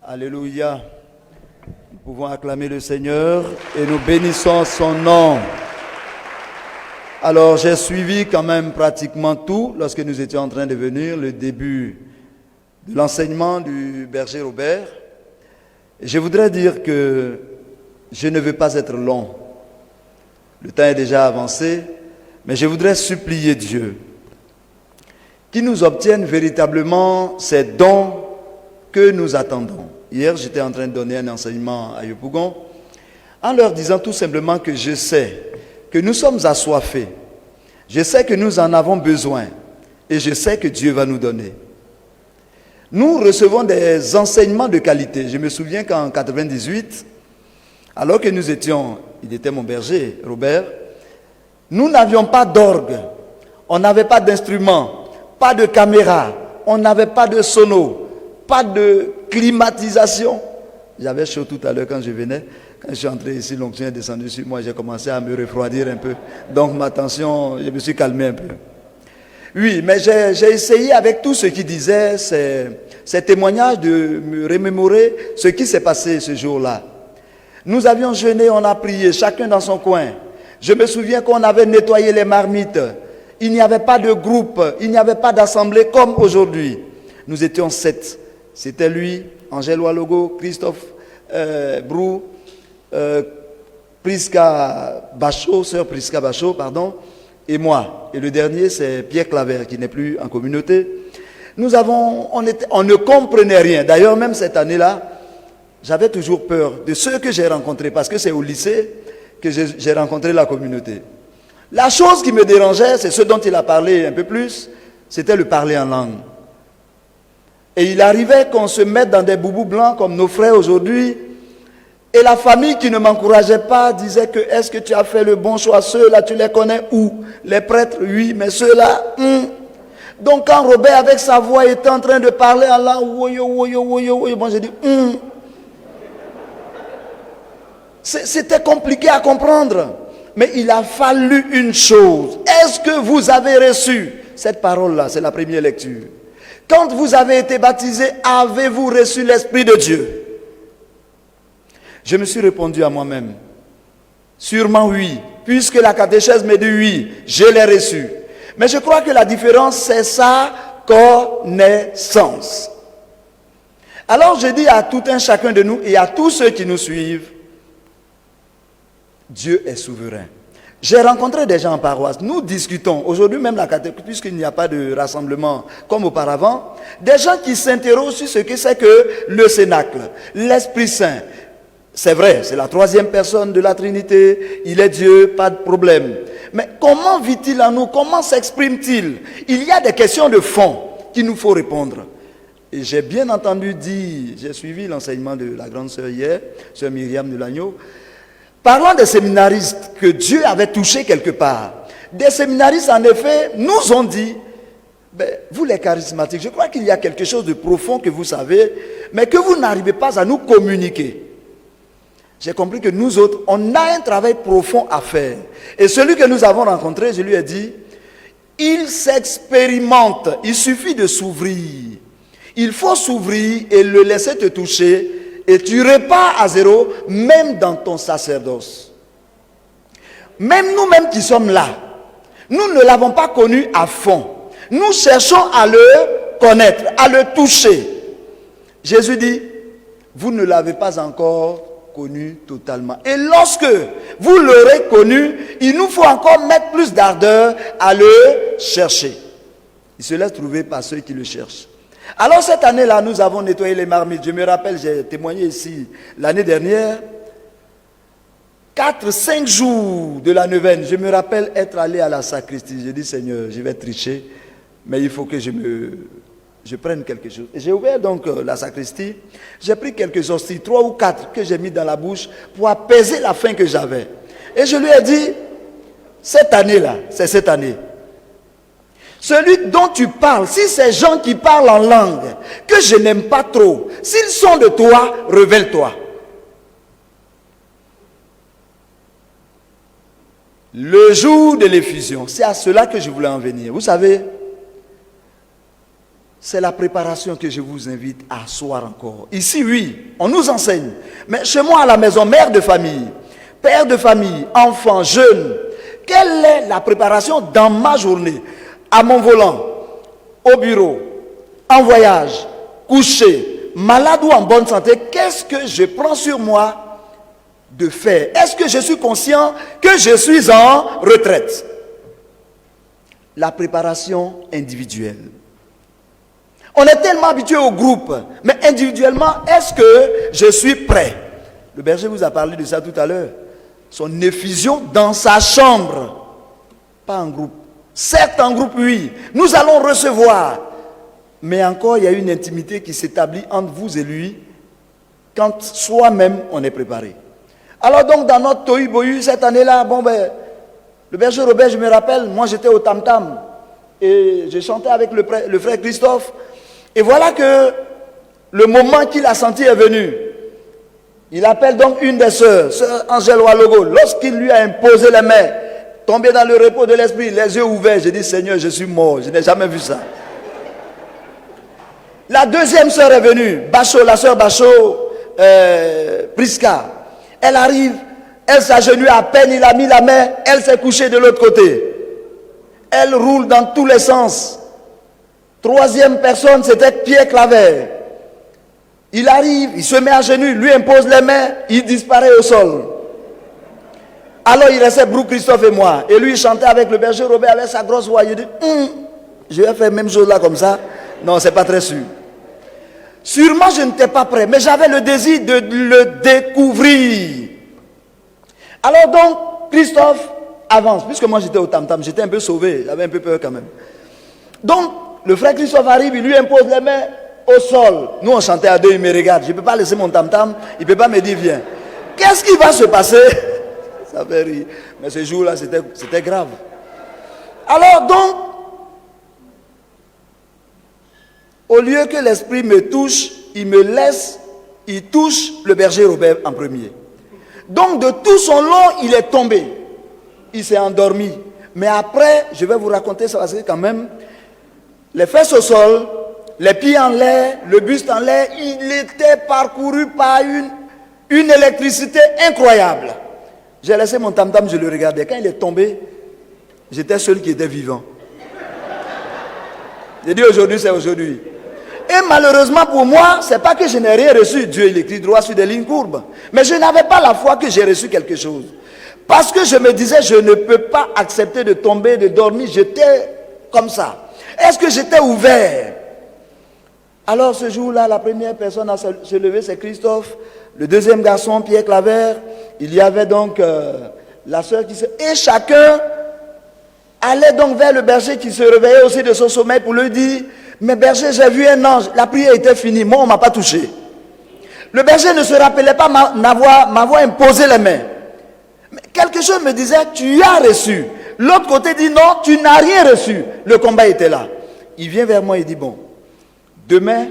Alléluia. Nous pouvons acclamer le Seigneur et nous bénissons son nom. Alors j'ai suivi quand même pratiquement tout lorsque nous étions en train de venir, le début de l'enseignement du berger Robert. Et je voudrais dire que je ne veux pas être long. Le temps est déjà avancé, mais je voudrais supplier Dieu qu'il nous obtienne véritablement ces dons que nous attendons. Hier, j'étais en train de donner un enseignement à Yopougon en leur disant tout simplement que je sais que nous sommes assoiffés. Je sais que nous en avons besoin et je sais que Dieu va nous donner. Nous recevons des enseignements de qualité. Je me souviens qu'en 1998, alors que nous étions, il était mon berger, Robert, nous n'avions pas d'orgue, on n'avait pas d'instrument, pas de caméra, on n'avait pas de sono, pas de climatisation. J'avais chaud tout à l'heure quand je venais. Quand je suis entré ici, l'onction est descendue sur moi, j'ai commencé à me refroidir un peu. Donc ma tension, je me suis calmé un peu. Oui, mais j'ai essayé avec tout ce qu'il disait, ces témoignages, de me remémorer ce qui s'est passé ce jour-là. Nous avions jeûné, on a prié, chacun dans son coin. Je me souviens qu'on avait nettoyé les marmites. Il n'y avait pas de groupe, il n'y avait pas d'assemblée comme aujourd'hui. Nous étions 7. C'était lui, Angèle Oualogo, Christophe Brou, Prisca Bachot, sœur Prisca Bachot, pardon, et moi. Et le dernier, c'est Pierre Claver, qui n'est plus en communauté. On ne comprenait rien. D'ailleurs, même cette année-là, j'avais toujours peur de ceux que j'ai rencontrés, parce que c'est au lycée que j'ai rencontré la communauté. La chose qui me dérangeait, c'est ce dont il a parlé un peu plus, c'était le parler en langue. Et il arrivait qu'on se mette dans des boubous blancs comme nos frères aujourd'hui. Et la famille qui ne m'encourageait pas disait que est-ce que tu as fait le bon choix? Ceux-là, tu les connais où? Les prêtres, oui, mais ceux-là, Donc quand Robert, avec sa voix, était en train de parler en langue, bon, j'ai dit, C'était compliqué à comprendre. Mais il a fallu une chose. Est-ce que vous avez reçu cette parole-là? C'est la première lecture. Quand vous avez été baptisé, avez-vous reçu l'Esprit de Dieu? Je me suis répondu à moi-même. Sûrement oui. Puisque la catéchèse me dit oui, je l'ai reçu. Mais je crois que la différence, c'est sa connaissance. Alors je dis à tout un chacun de nous et à tous ceux qui nous suivent, Dieu est souverain. J'ai rencontré des gens en paroisse, nous discutons, aujourd'hui même la catéchèse, puisqu'il n'y a pas de rassemblement comme auparavant, des gens qui s'interrogent sur ce que c'est que le Cénacle, l'Esprit Saint. C'est vrai, c'est la troisième personne de la Trinité, il est Dieu, pas de problème. Mais comment vit-il en nous? Comment s'exprime-t-il? Il y a des questions de fond qu'il nous faut répondre. Et j'ai bien entendu dire, j'ai suivi l'enseignement de la grande sœur hier, sœur Myriam de l'Agneau, parlant des séminaristes que Dieu avait touchés quelque part. Des séminaristes, en effet, nous ont dit, vous les charismatiques, je crois qu'il y a quelque chose de profond que vous savez, mais que vous n'arrivez pas à nous communiquer. J'ai compris que nous autres, on a un travail profond à faire. Et celui que nous avons rencontré, je lui ai dit, il s'expérimente, il suffit de s'ouvrir. Il faut s'ouvrir et le laisser te toucher. Et tu repars à zéro, même dans ton sacerdoce. Même nous-mêmes qui sommes là, nous ne l'avons pas connu à fond. Nous cherchons à le connaître, à le toucher. Jésus dit, vous ne l'avez pas encore connu totalement. Et lorsque vous l'aurez connu, il nous faut encore mettre plus d'ardeur à le chercher. Il se laisse trouver par ceux qui le cherchent. Alors cette année-là, nous avons nettoyé les marmites. Je me rappelle, j'ai témoigné ici l'année dernière. 4-5 jours de la neuvaine, je me rappelle être allé à la sacristie. J'ai dit, Seigneur, je vais tricher, mais il faut que je prenne quelque chose. Et j'ai ouvert donc la sacristie. J'ai pris quelques hosties, 3 ou 4 que j'ai mis dans la bouche pour apaiser la faim que j'avais. Et je lui ai dit, cette année-là, c'est cette année. Celui dont tu parles, si ces gens qui parlent en langue, que je n'aime pas trop, s'ils sont de toi, révèle-toi. Le jour de l'effusion, c'est à cela que je voulais en venir. Vous savez, c'est la préparation que je vous invite à asseoir encore. Ici, oui, on nous enseigne. Mais chez moi à la maison, mère de famille, père de famille, enfant, jeune, quelle est la préparation dans ma journée? À mon volant, au bureau, en voyage, couché, malade ou en bonne santé, qu'est-ce que je prends sur moi de faire? Est-ce que je suis conscient que je suis en retraite? La préparation individuelle. On est tellement habitué au groupe, mais individuellement, est-ce que je suis prêt? Le berger vous a parlé de ça tout à l'heure. Son effusion dans sa chambre, pas en groupe. Certes, en groupe, oui, nous allons recevoir, mais encore, il y a une intimité qui s'établit entre vous et lui quand soi-même on est préparé. Alors donc, dans notre tohu-bohu, cette année-là, le berger Robert, je me rappelle, moi j'étais au tam-tam et je chantais avec le frère Christophe. Et voilà que le moment qu'il a senti est venu. Il appelle donc une des sœurs, sœur Angèle Oualogo. Lorsqu'il lui a imposé les mains, tombé dans le repos de l'esprit, les yeux ouverts, j'ai dit, Seigneur, je suis mort, je n'ai jamais vu ça. La deuxième sœur est venue, Bachot, la sœur Bachot, Prisca. Elle arrive, elle s'agenouille à peine, il a mis la main, elle s'est couchée de l'autre côté. Elle roule dans tous les sens. Troisième personne, c'était Pierre Claver. Il arrive, il se met à genoux, lui impose les mains, il disparaît au sol. Alors il restait Brou Christophe et moi. Et lui il chantait avec le berger Robert avec sa grosse voix. Il dit, je vais faire la même chose là comme ça. Non, c'est pas très sûr. Sûrement je n'étais pas prêt, mais j'avais le désir de le découvrir. Alors donc, Christophe avance. Puisque moi j'étais au tam-tam, j'étais un peu sauvé, j'avais un peu peur quand même. Donc, le frère Christophe arrive, il lui impose les mains au sol. Nous on chantait à deux, il me regarde. Je ne peux pas laisser mon tam-tam, il ne peut pas me dire viens. Qu'est-ce qui va se passer? Ça fait rire. Mais ce jour-là, c'était grave. Alors donc, au lieu que l'esprit me touche, il me laisse, il touche le berger Robert en premier. Donc de tout son long, il est tombé. Il s'est endormi. Mais après, je vais vous raconter ça parce que quand même, les fesses au sol, les pieds en l'air, le buste en l'air, il était parcouru par une électricité incroyable. J'ai laissé mon tam-tam, je le regardais. Quand il est tombé, j'étais seul qui était vivant. J'ai dit aujourd'hui, c'est aujourd'hui. Et malheureusement pour moi, c'est pas que je n'ai rien reçu. Dieu, il écrit droit sur des lignes courbes. Mais je n'avais pas la foi que j'ai reçu quelque chose. Parce que je me disais, je ne peux pas accepter de tomber, de dormir. J'étais comme ça. Est-ce que j'étais ouvert? Alors ce jour-là, la première personne à se lever, c'est Christophe. Le deuxième garçon, Pierre Claver. Il y avait donc la sœur qui se... Et chacun allait donc vers le berger qui se réveillait aussi de son sommeil pour lui dire, mais berger, j'ai vu un ange. La prière était finie. Moi, on ne m'a pas touché. Le berger ne se rappelait pas m'avoir imposé les mains. Mais quelque chose me disait, tu as reçu. L'autre côté dit, non, tu n'as rien reçu. Le combat était là. Il vient vers moi et dit, bon, demain,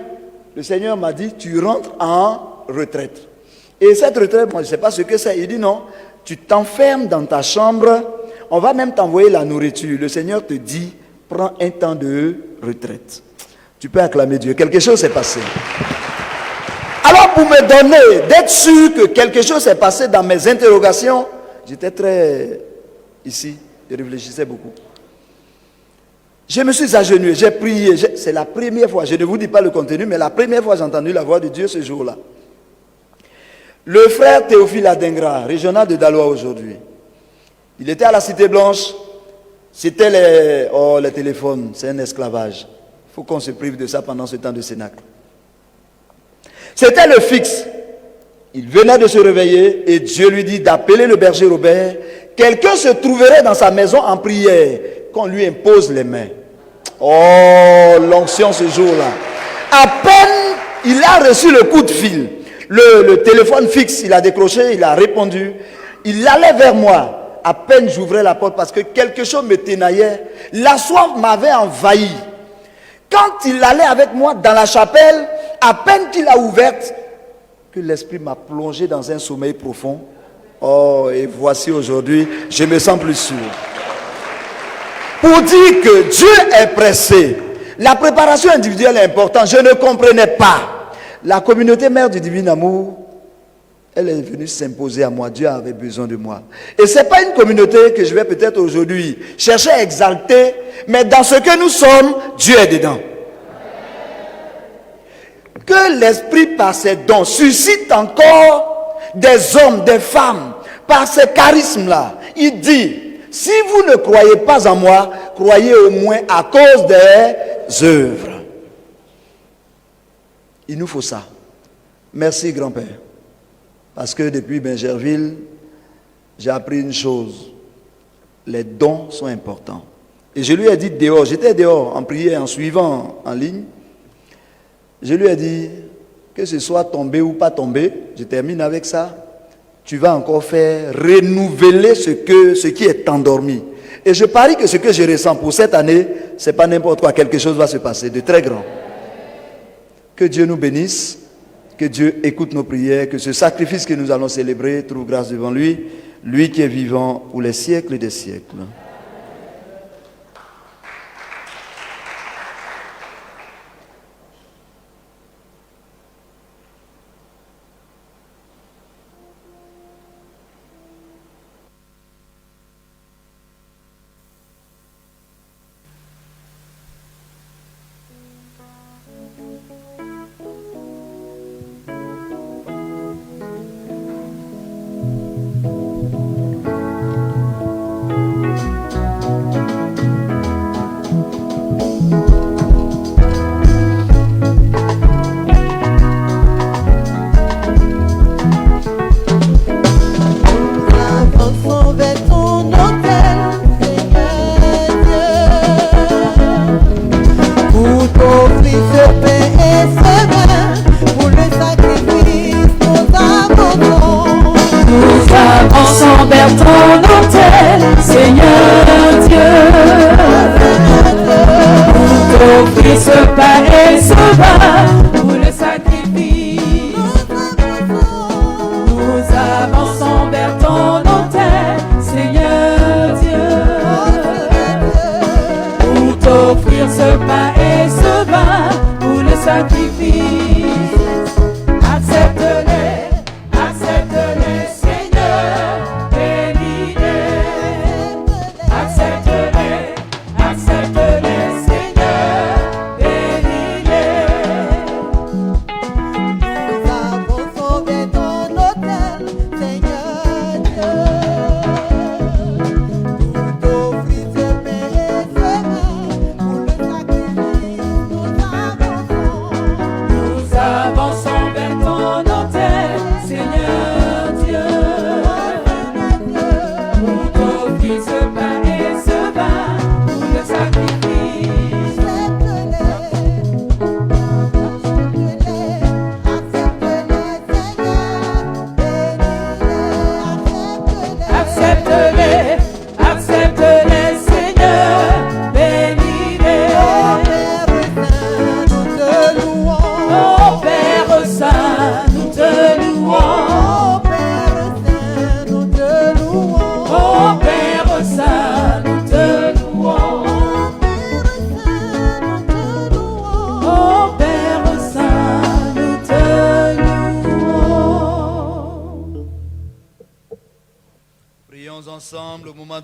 le Seigneur m'a dit, tu rentres en retraite. Et cette retraite, moi, je ne sais pas ce que c'est. Il dit, non, tu t'enfermes dans ta chambre, on va même t'envoyer la nourriture. Le Seigneur te dit, prends un temps de retraite. Tu peux acclamer Dieu. Quelque chose s'est passé. Alors, pour me donner, d'être sûr que quelque chose s'est passé dans mes interrogations, j'étais très ici, je réfléchissais beaucoup. Je me suis agenouillé, j'ai prié. C'est la première fois, je ne vous dis pas le contenu, mais la première fois j'ai entendu la voix de Dieu ce jour-là. Le frère Théophile Adengra, régional de Daloa aujourd'hui, il était à la Cité Blanche, c'était les téléphones, c'est un esclavage. Il faut qu'on se prive de ça pendant ce temps de cénacle. C'était le fixe. Il venait de se réveiller et Dieu lui dit d'appeler le berger Robert. Quelqu'un se trouverait dans sa maison en prière, qu'on lui impose les mains. Oh, l'onction ce jour-là. À peine il a reçu le coup de fil, le téléphone fixe, il a décroché, il a répondu. Il allait vers moi. À peine j'ouvrais la porte parce que quelque chose me ténaillait. La soif m'avait envahi. Quand il allait avec moi dans la chapelle, à peine qu'il a ouverte, que l'esprit m'a plongé dans un sommeil profond. Oh, et voici aujourd'hui, je me sens plus sûr. Pour dire que Dieu est pressé. La préparation individuelle est importante. Je ne comprenais pas. La communauté mère du divin amour, elle est venue s'imposer à moi. Dieu avait besoin de moi. Et ce n'est pas une communauté que je vais peut-être aujourd'hui chercher à exalter, mais dans ce que nous sommes, Dieu est dedans. Que l'Esprit par ses dons suscite encore des hommes, des femmes, par ces charismes-là. Il dit, si vous ne croyez pas en moi, croyez au moins à cause des œuvres. Il nous faut ça. Merci grand-père. Parce que depuis Benjerville, j'ai appris une chose. Les dons sont importants. Et je lui ai dit dehors, j'étais dehors en prière, en suivant en ligne. Je lui ai dit, que ce soit tombé ou pas tombé, je termine avec ça, tu vas encore faire renouveler ce qui est endormi. Et je parie que ce que je ressens pour cette année, ce n'est pas n'importe quoi, quelque chose va se passer de très grand. Que Dieu nous bénisse, que Dieu écoute nos prières, que ce sacrifice que nous allons célébrer trouve grâce devant lui, lui qui est vivant pour les siècles des siècles.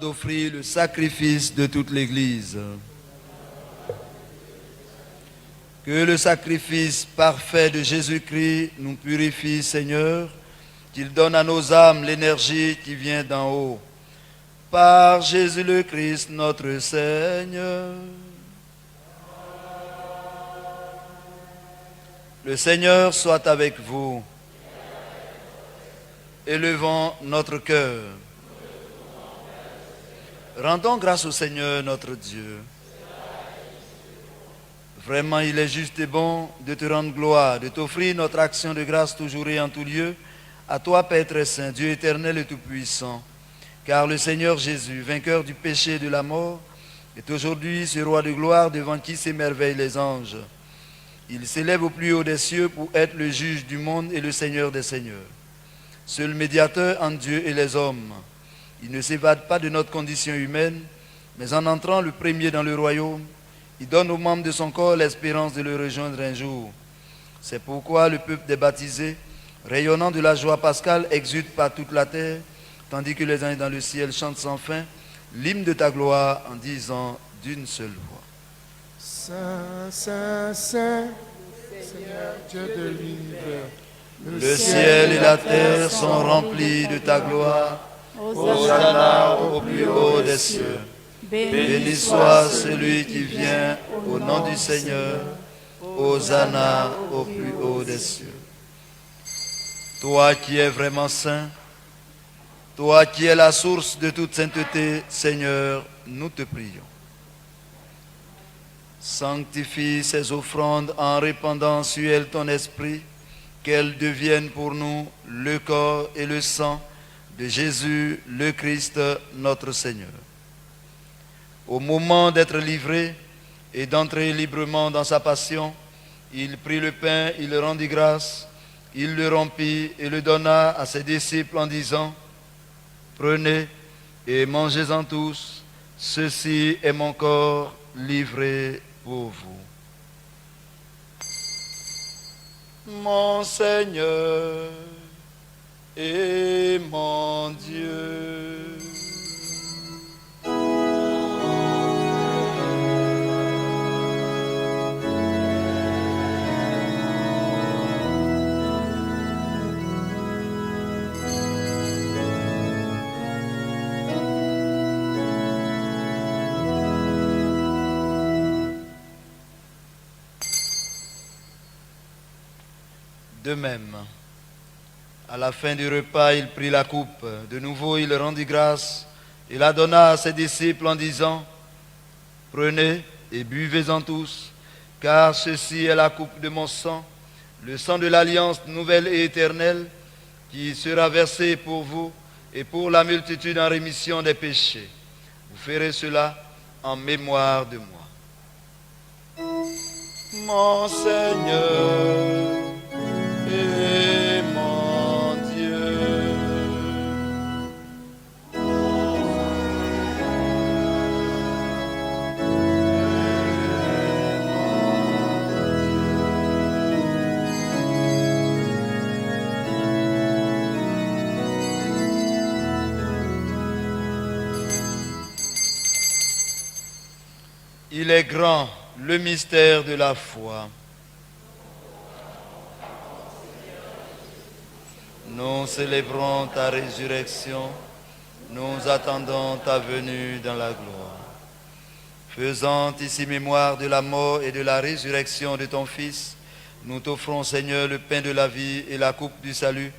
D'offrir le sacrifice de toute l'Église. Que le sacrifice parfait de Jésus-Christ nous purifie, Seigneur, qu'il donne à nos âmes l'énergie qui vient d'en haut. Par Jésus le Christ, notre Seigneur. Le Seigneur soit avec vous. Élevons notre cœur. Rendons grâce au Seigneur notre Dieu. Vraiment, il est juste et bon de te rendre gloire, de t'offrir notre action de grâce toujours et en tout lieu, à toi, Père très saint, Dieu éternel et tout-puissant. Car le Seigneur Jésus, vainqueur du péché et de la mort, est aujourd'hui ce roi de gloire devant qui s'émerveillent les anges. Il s'élève au plus haut des cieux pour être le juge du monde et le Seigneur des seigneurs. Seul médiateur entre Dieu et les hommes. Il ne s'évade pas de notre condition humaine, mais en entrant le premier dans le royaume, il donne aux membres de son corps l'espérance de le rejoindre un jour. C'est pourquoi le peuple des baptisés, rayonnant de la joie pascale, exulte par toute la terre, tandis que les anges dans le ciel chantent sans fin l'hymne de ta gloire en disant d'une seule voix. Saint, Saint, Saint, Seigneur Dieu de l'univers. Le ciel et la terre sont remplis de ta gloire. Hosanna au plus haut des cieux. Béni soit celui qui vient au nom du Seigneur. Hosanna au plus haut des cieux. Toi qui es vraiment saint, toi qui es la source de toute sainteté, Seigneur, nous te prions. Sanctifie ces offrandes en répandant sur elles ton esprit, qu'elles deviennent pour nous le corps et le sang de Jésus, le Christ, notre Seigneur. Au moment d'être livré et d'entrer librement dans sa passion, il prit le pain, il rendit grâce, il le rompit et le donna à ses disciples en disant: prenez et mangez-en tous, ceci est mon corps livré pour vous. Mon Seigneur et mon Dieu. De même, à la fin du repas, il prit la coupe. De nouveau, il rendit grâce et la donna à ses disciples en disant: prenez et buvez-en tous, car ceci est la coupe de mon sang, le sang de l'alliance nouvelle et éternelle, qui sera versé pour vous et pour la multitude en rémission des péchés. Vous ferez cela en mémoire de moi. Mon Seigneur et mon Dieu. Il est grand, le mystère de la foi. Nous célébrons ta résurrection, nous attendons ta venue dans la gloire. Faisant ici mémoire de la mort et de la résurrection de ton Fils, nous t'offrons, Seigneur, le pain de la vie et la coupe du salut,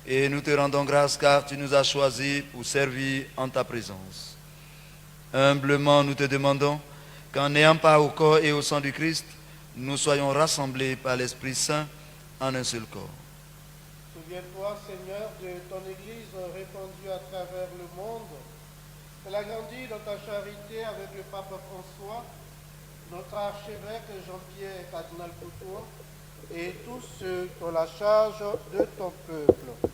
et nous te rendons grâce car tu nous as choisis pour servir en ta présence. Humblement, nous te demandons qu'en ayant part au corps et au sang du Christ, nous soyons rassemblés par l'Esprit Saint en un seul corps. Souviens-toi, Seigneur, de ton Église répandue à travers le monde. Elle a grandi dans ta charité avec le pape François, notre archevêque Jean-Pierre Cardinal Couture et tous ceux qui ont la charge de ton peuple.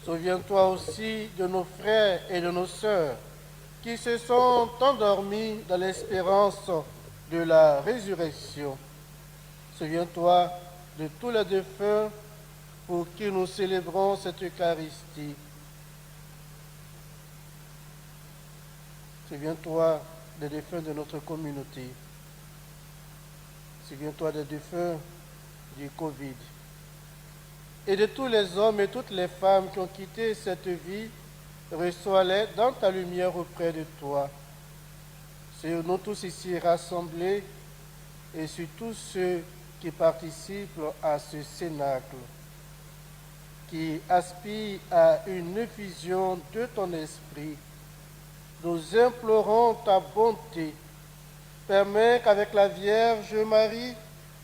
Souviens-toi aussi de nos frères et de nos sœurs qui se sont endormis dans l'espérance de la résurrection. Souviens-toi de tous les défunts pour qui nous célébrons cette Eucharistie. Souviens-toi des défunts de notre communauté. Souviens-toi des défunts du Covid. Et de tous les hommes et toutes les femmes qui ont quitté cette vie, reçois-les dans ta lumière auprès de toi. Sur nous tous ici rassemblés et sur tous ceux qui participent à ce cénacle. qui aspire à une effusion de ton esprit, nous implorons ta bonté. Permets qu'avec la Vierge Marie,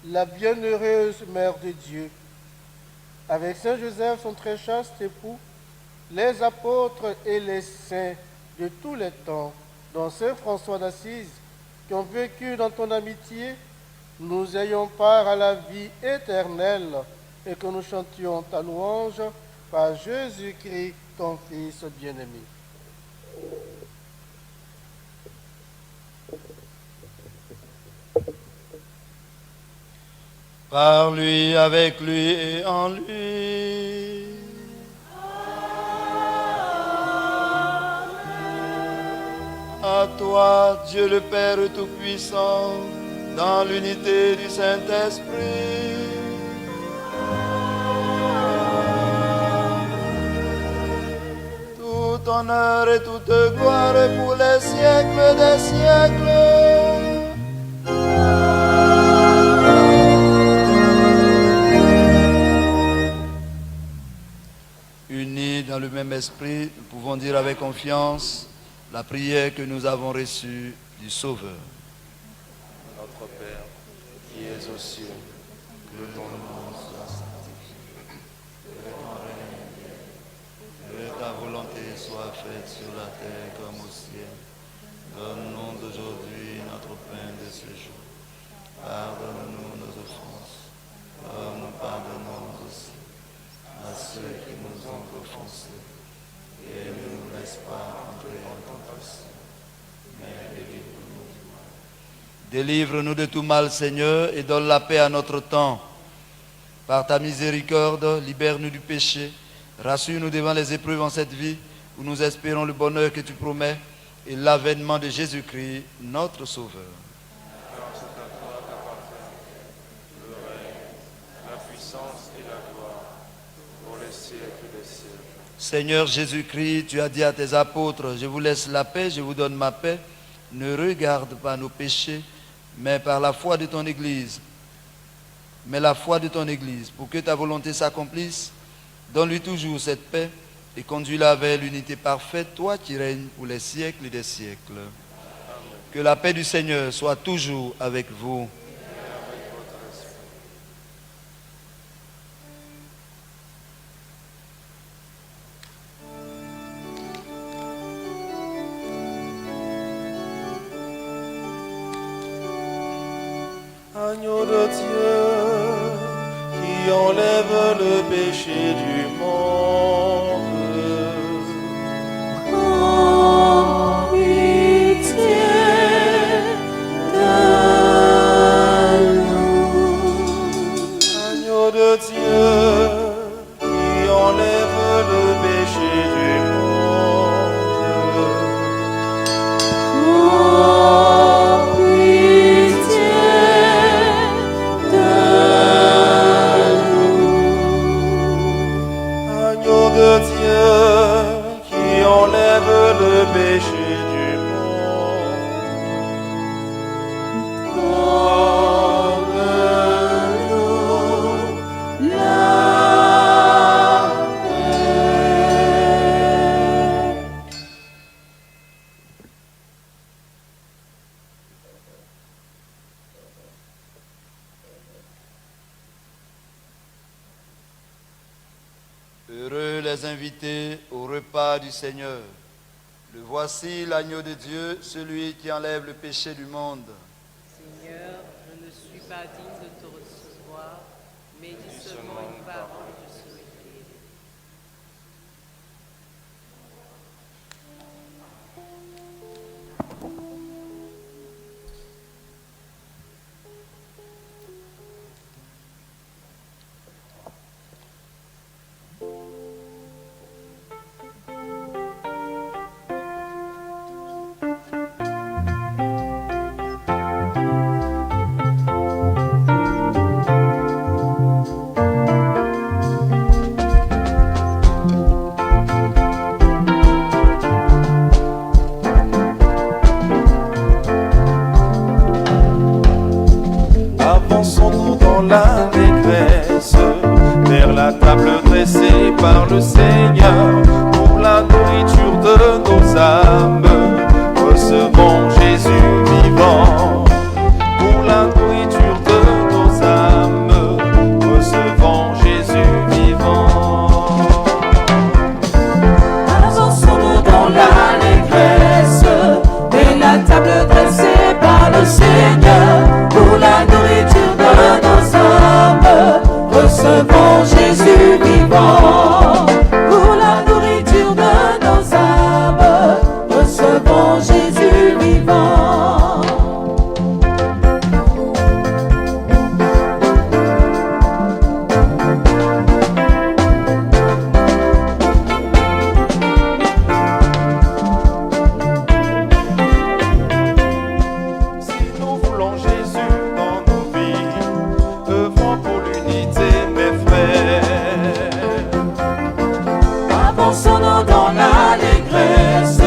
la bienheureuse Mère de Dieu, avec Saint Joseph, son très chaste époux, les apôtres et les saints de tous les temps, dont Saint François d'Assise, qui ont vécu dans ton amitié, nous ayons part à la vie éternelle et que nous chantions ta louange par Jésus-Christ, ton Fils bien-aimé. Par lui, avec lui et en lui. À toi, Dieu le Père Tout-Puissant, dans l'unité du Saint-Esprit, tout honneur et toute gloire pour les siècles des siècles. Unis dans le même esprit, nous pouvons dire avec confiance la prière que nous avons reçue du Sauveur. Notre Père, qui es aux cieux, que ton nom soit sanctifié, que ton règne vienne, que ta volonté soit faite sur la terre comme au ciel. Donne-nous aujourd'hui notre pain de ce jour. Pardonne-nous nos offenses, comme nous pardonnons aussi à ceux qui nous ont offensés. Et ne nous laisse pas entrer en tentation, mais délivre-nous du mal. Délivre-nous de tout mal, Seigneur, et donne la paix à notre temps. Par ta miséricorde, libère-nous du péché. Rassure-nous devant les épreuves en cette vie, où nous espérons le bonheur que tu promets et l'avènement de Jésus-Christ, notre Sauveur. Le règne, la puissance et la gloire, pour les siècles des siècles. Seigneur Jésus-Christ, tu as dit à tes apôtres, je vous laisse la paix, je vous donne ma paix. Ne regarde pas nos péchés, mais par la foi de ton Église. Mais la foi de ton Église, pour que ta volonté s'accomplisse, donne-lui toujours cette paix et conduis-la vers l'unité parfaite, toi qui règnes pour les siècles des siècles. Que la paix du Seigneur soit toujours avec vous. Agneau de Dieu, qui enlève le péché du monde. Prends pitié de nous. Agneau de Dieu, qui enlève le péché du monde. Prends pitié de nous. Agneau de Dieu, qui enlève le péché du monde. Donne-nous la paix. Heureux les invités au repas du Seigneur. Le voici l'agneau de Dieu, celui qui enlève le péché du monde. Seigneur, je ne suis pas digne de te recevoir, mais dis seulement une parole, je serai guéri. par le Seigneur pour la nourriture de nos âmes. Recevons Jésus vivant pour la nourriture de nos âmes. Recevons Jésus vivant. Avançons-nous dans l'allégresse et la table dressée par le Seigneur pour la nourriture de nos âmes. Recevons Jésus vivant pour la nourriture de nos âmes. Recevons Jésus vivant. Si nous voulons Jésus dans nos vies, œuvrons pour l'unité, mes frères. Avançons-nous dans l'allégresse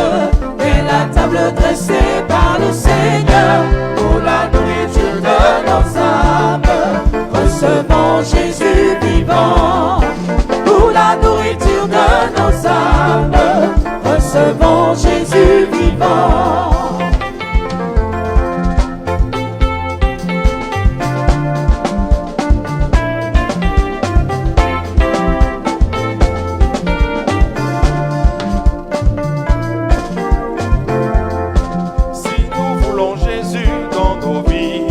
et la table dressée par le Seigneur pour la nourriture de nos âmes. Recevons Jésus vivant pour la nourriture de nos âmes. Recevons Jésus vivant. Si nous voulons Jésus dans nos vies,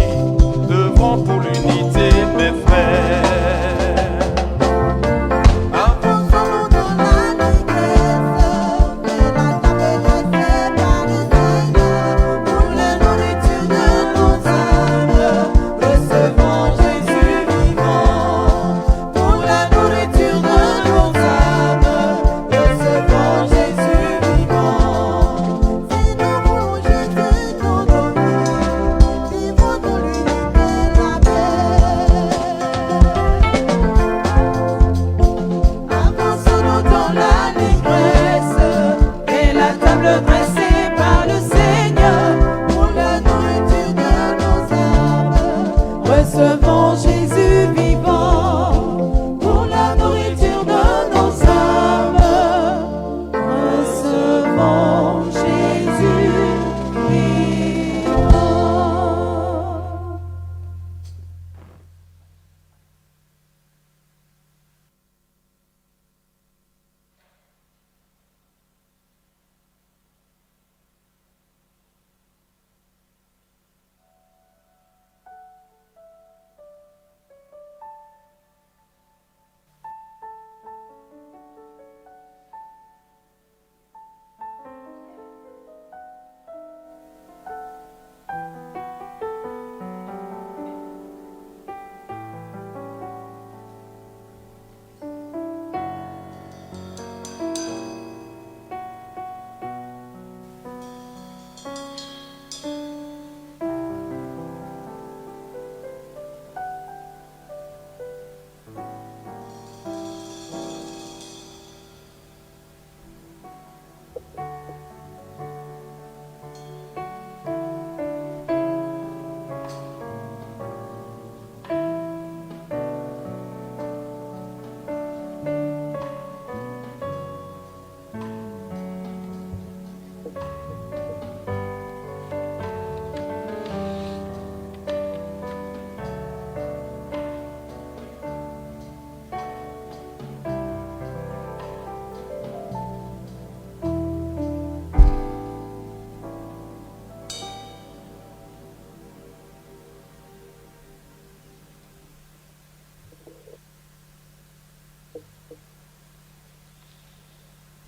œuvrons pour l'unité, mes frères. Avançons-nous dans l'allégresse et la table dressée par le Seigneur pour la nourriture de nos âmes. Recevons Jésus vivant pour la nourriture de nos âmes. Recevons Jésus vivant. Si nous voulons Jésus dans nos vies, vivons dans l'unité et la paix. Avançons-nous dans l'allégresse et la table dressée par le Seigneur pour la nourriture de nos âmes. Recevons Jésus vivant pour la nourriture de nos âmes. Recevons Jésus vivant.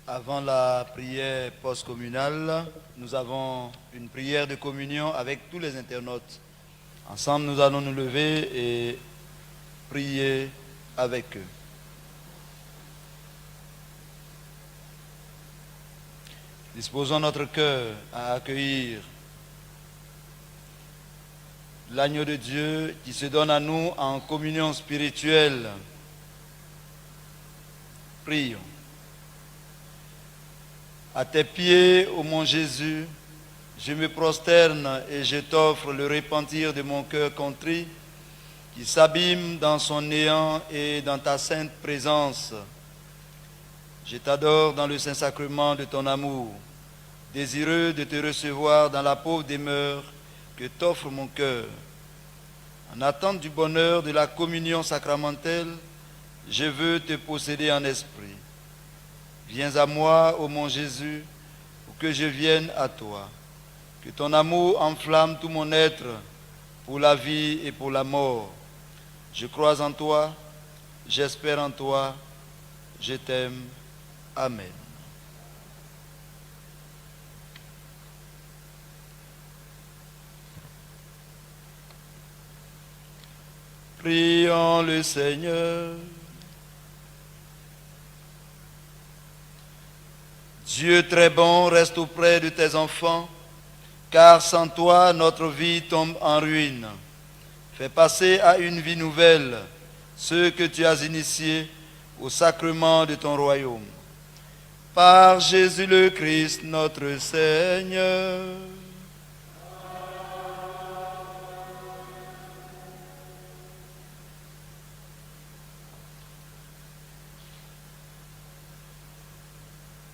Avant la prière post-communale, nous avons une prière de communion avec tous les internautes. Ensemble, nous allons nous lever et prier avec eux. Disposons notre cœur à accueillir l'agneau de Dieu qui se donne à nous en communion spirituelle. Prions. À tes pieds, ô mon Jésus, je me prosterne et je t'offre le repentir de mon cœur contrit qui s'abîme dans son néant et dans ta sainte présence. Je t'adore dans le Saint-Sacrement de ton amour, désireux de te recevoir dans la pauvre demeure que t'offre mon cœur. En attente du bonheur de la communion sacramentelle, je veux te posséder en esprit. Viens à moi, ô mon Jésus, pour que je vienne à toi. Que ton amour enflamme tout mon être pour la vie et pour la mort. Je crois en toi, j'espère en toi, je t'aime. Amen. Prions le Seigneur. Dieu très bon, reste auprès de tes enfants, car sans toi, notre vie tombe en ruine. Fais passer à une vie nouvelle ceux que tu as initiés au sacrement de ton royaume. Par Jésus le Christ, notre Seigneur.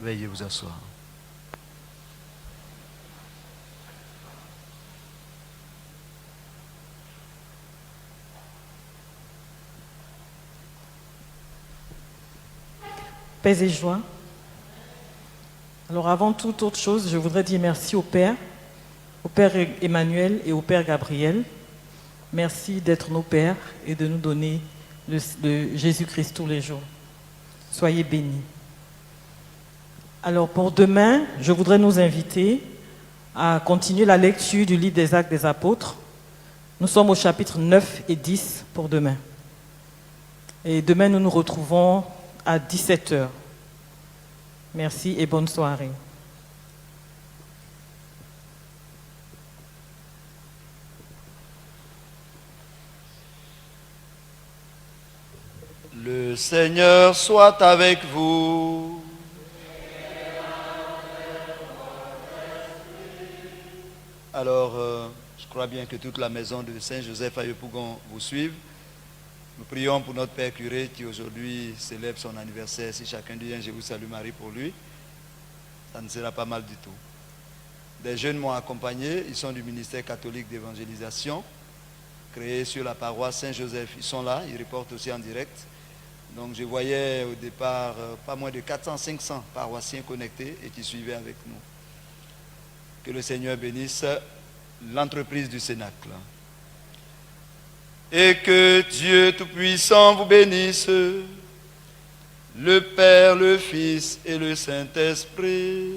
Veuillez vous asseoir. Paix et joie. Alors avant toute autre chose, je voudrais dire merci au Père Emmanuel et au Père Gabriel. Merci d'être nos pères et de nous donner le Jésus-Christ tous les jours. Soyez bénis. Alors pour demain, je voudrais nous inviter à continuer la lecture du livre des Actes des Apôtres. Nous sommes au chapitre 9 et 10 pour demain. Et demain, nous nous retrouvons à 17h. Merci et bonne soirée. Le Seigneur soit avec vous. Alors, je crois bien que toute la maison de Saint-Joseph à Yopougon vous suive. Nous prions pour notre Père curé qui aujourd'hui célèbre son anniversaire. Si chacun dit un « Je vous salue Marie » pour lui, ça ne sera pas mal du tout. Des jeunes m'ont accompagné. Ils sont du ministère catholique d'évangélisation, créé sur la paroisse Saint-Joseph. Ils sont là, ils reportent aussi en direct. Donc je voyais au départ pas moins de 400-500 paroissiens connectés et qui suivaient avec nous. Que le Seigneur bénisse l'entreprise du Cénacle. Et que Dieu Tout-Puissant vous bénisse, le Père, le Fils et le Saint-Esprit.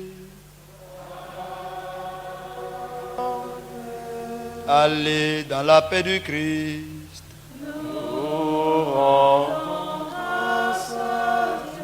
Allez dans la paix du Christ. Nous rendons grâce à Dieu.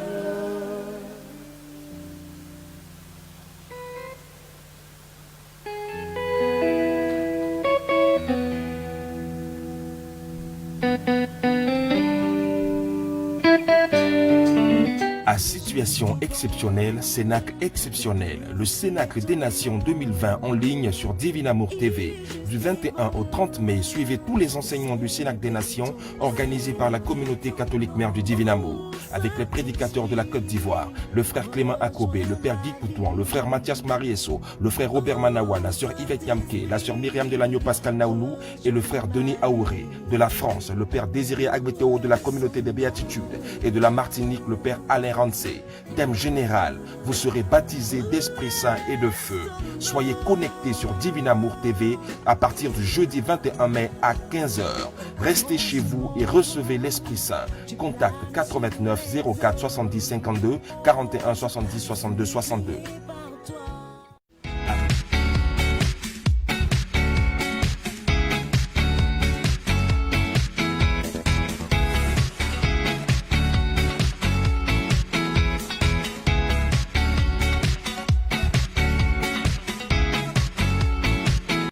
À situation exceptionnelle, Cénacle exceptionnel. Le Cénacle des Nations 2020 en ligne sur Divin Amour TV. Du 21 au 30 mai, suivez tous les enseignements du Cénacle des Nations organisés par la communauté catholique mère du Divin Amour. Avec les prédicateurs de la Côte d'Ivoire, le frère Clément Akobé, le père Guy Coutouan, le frère Mathias Mariesso, le frère Robert Manawa, la sœur Yvette Yamke, la sœur Myriam de l'Agneau Pascal Naounou et le frère Denis Aouré. De la France, le père Désiré Agbeteo de la communauté des Béatitudes et de la Martinique, le père Alain Rancé. Thème général, vous serez baptisés d'Esprit Saint et de feu. Soyez connectés sur Divin Amour TV à partir du jeudi 21 mai à 15h. Restez chez vous et recevez l'Esprit Saint. Contact 89 04 70 52 41 70 62 62.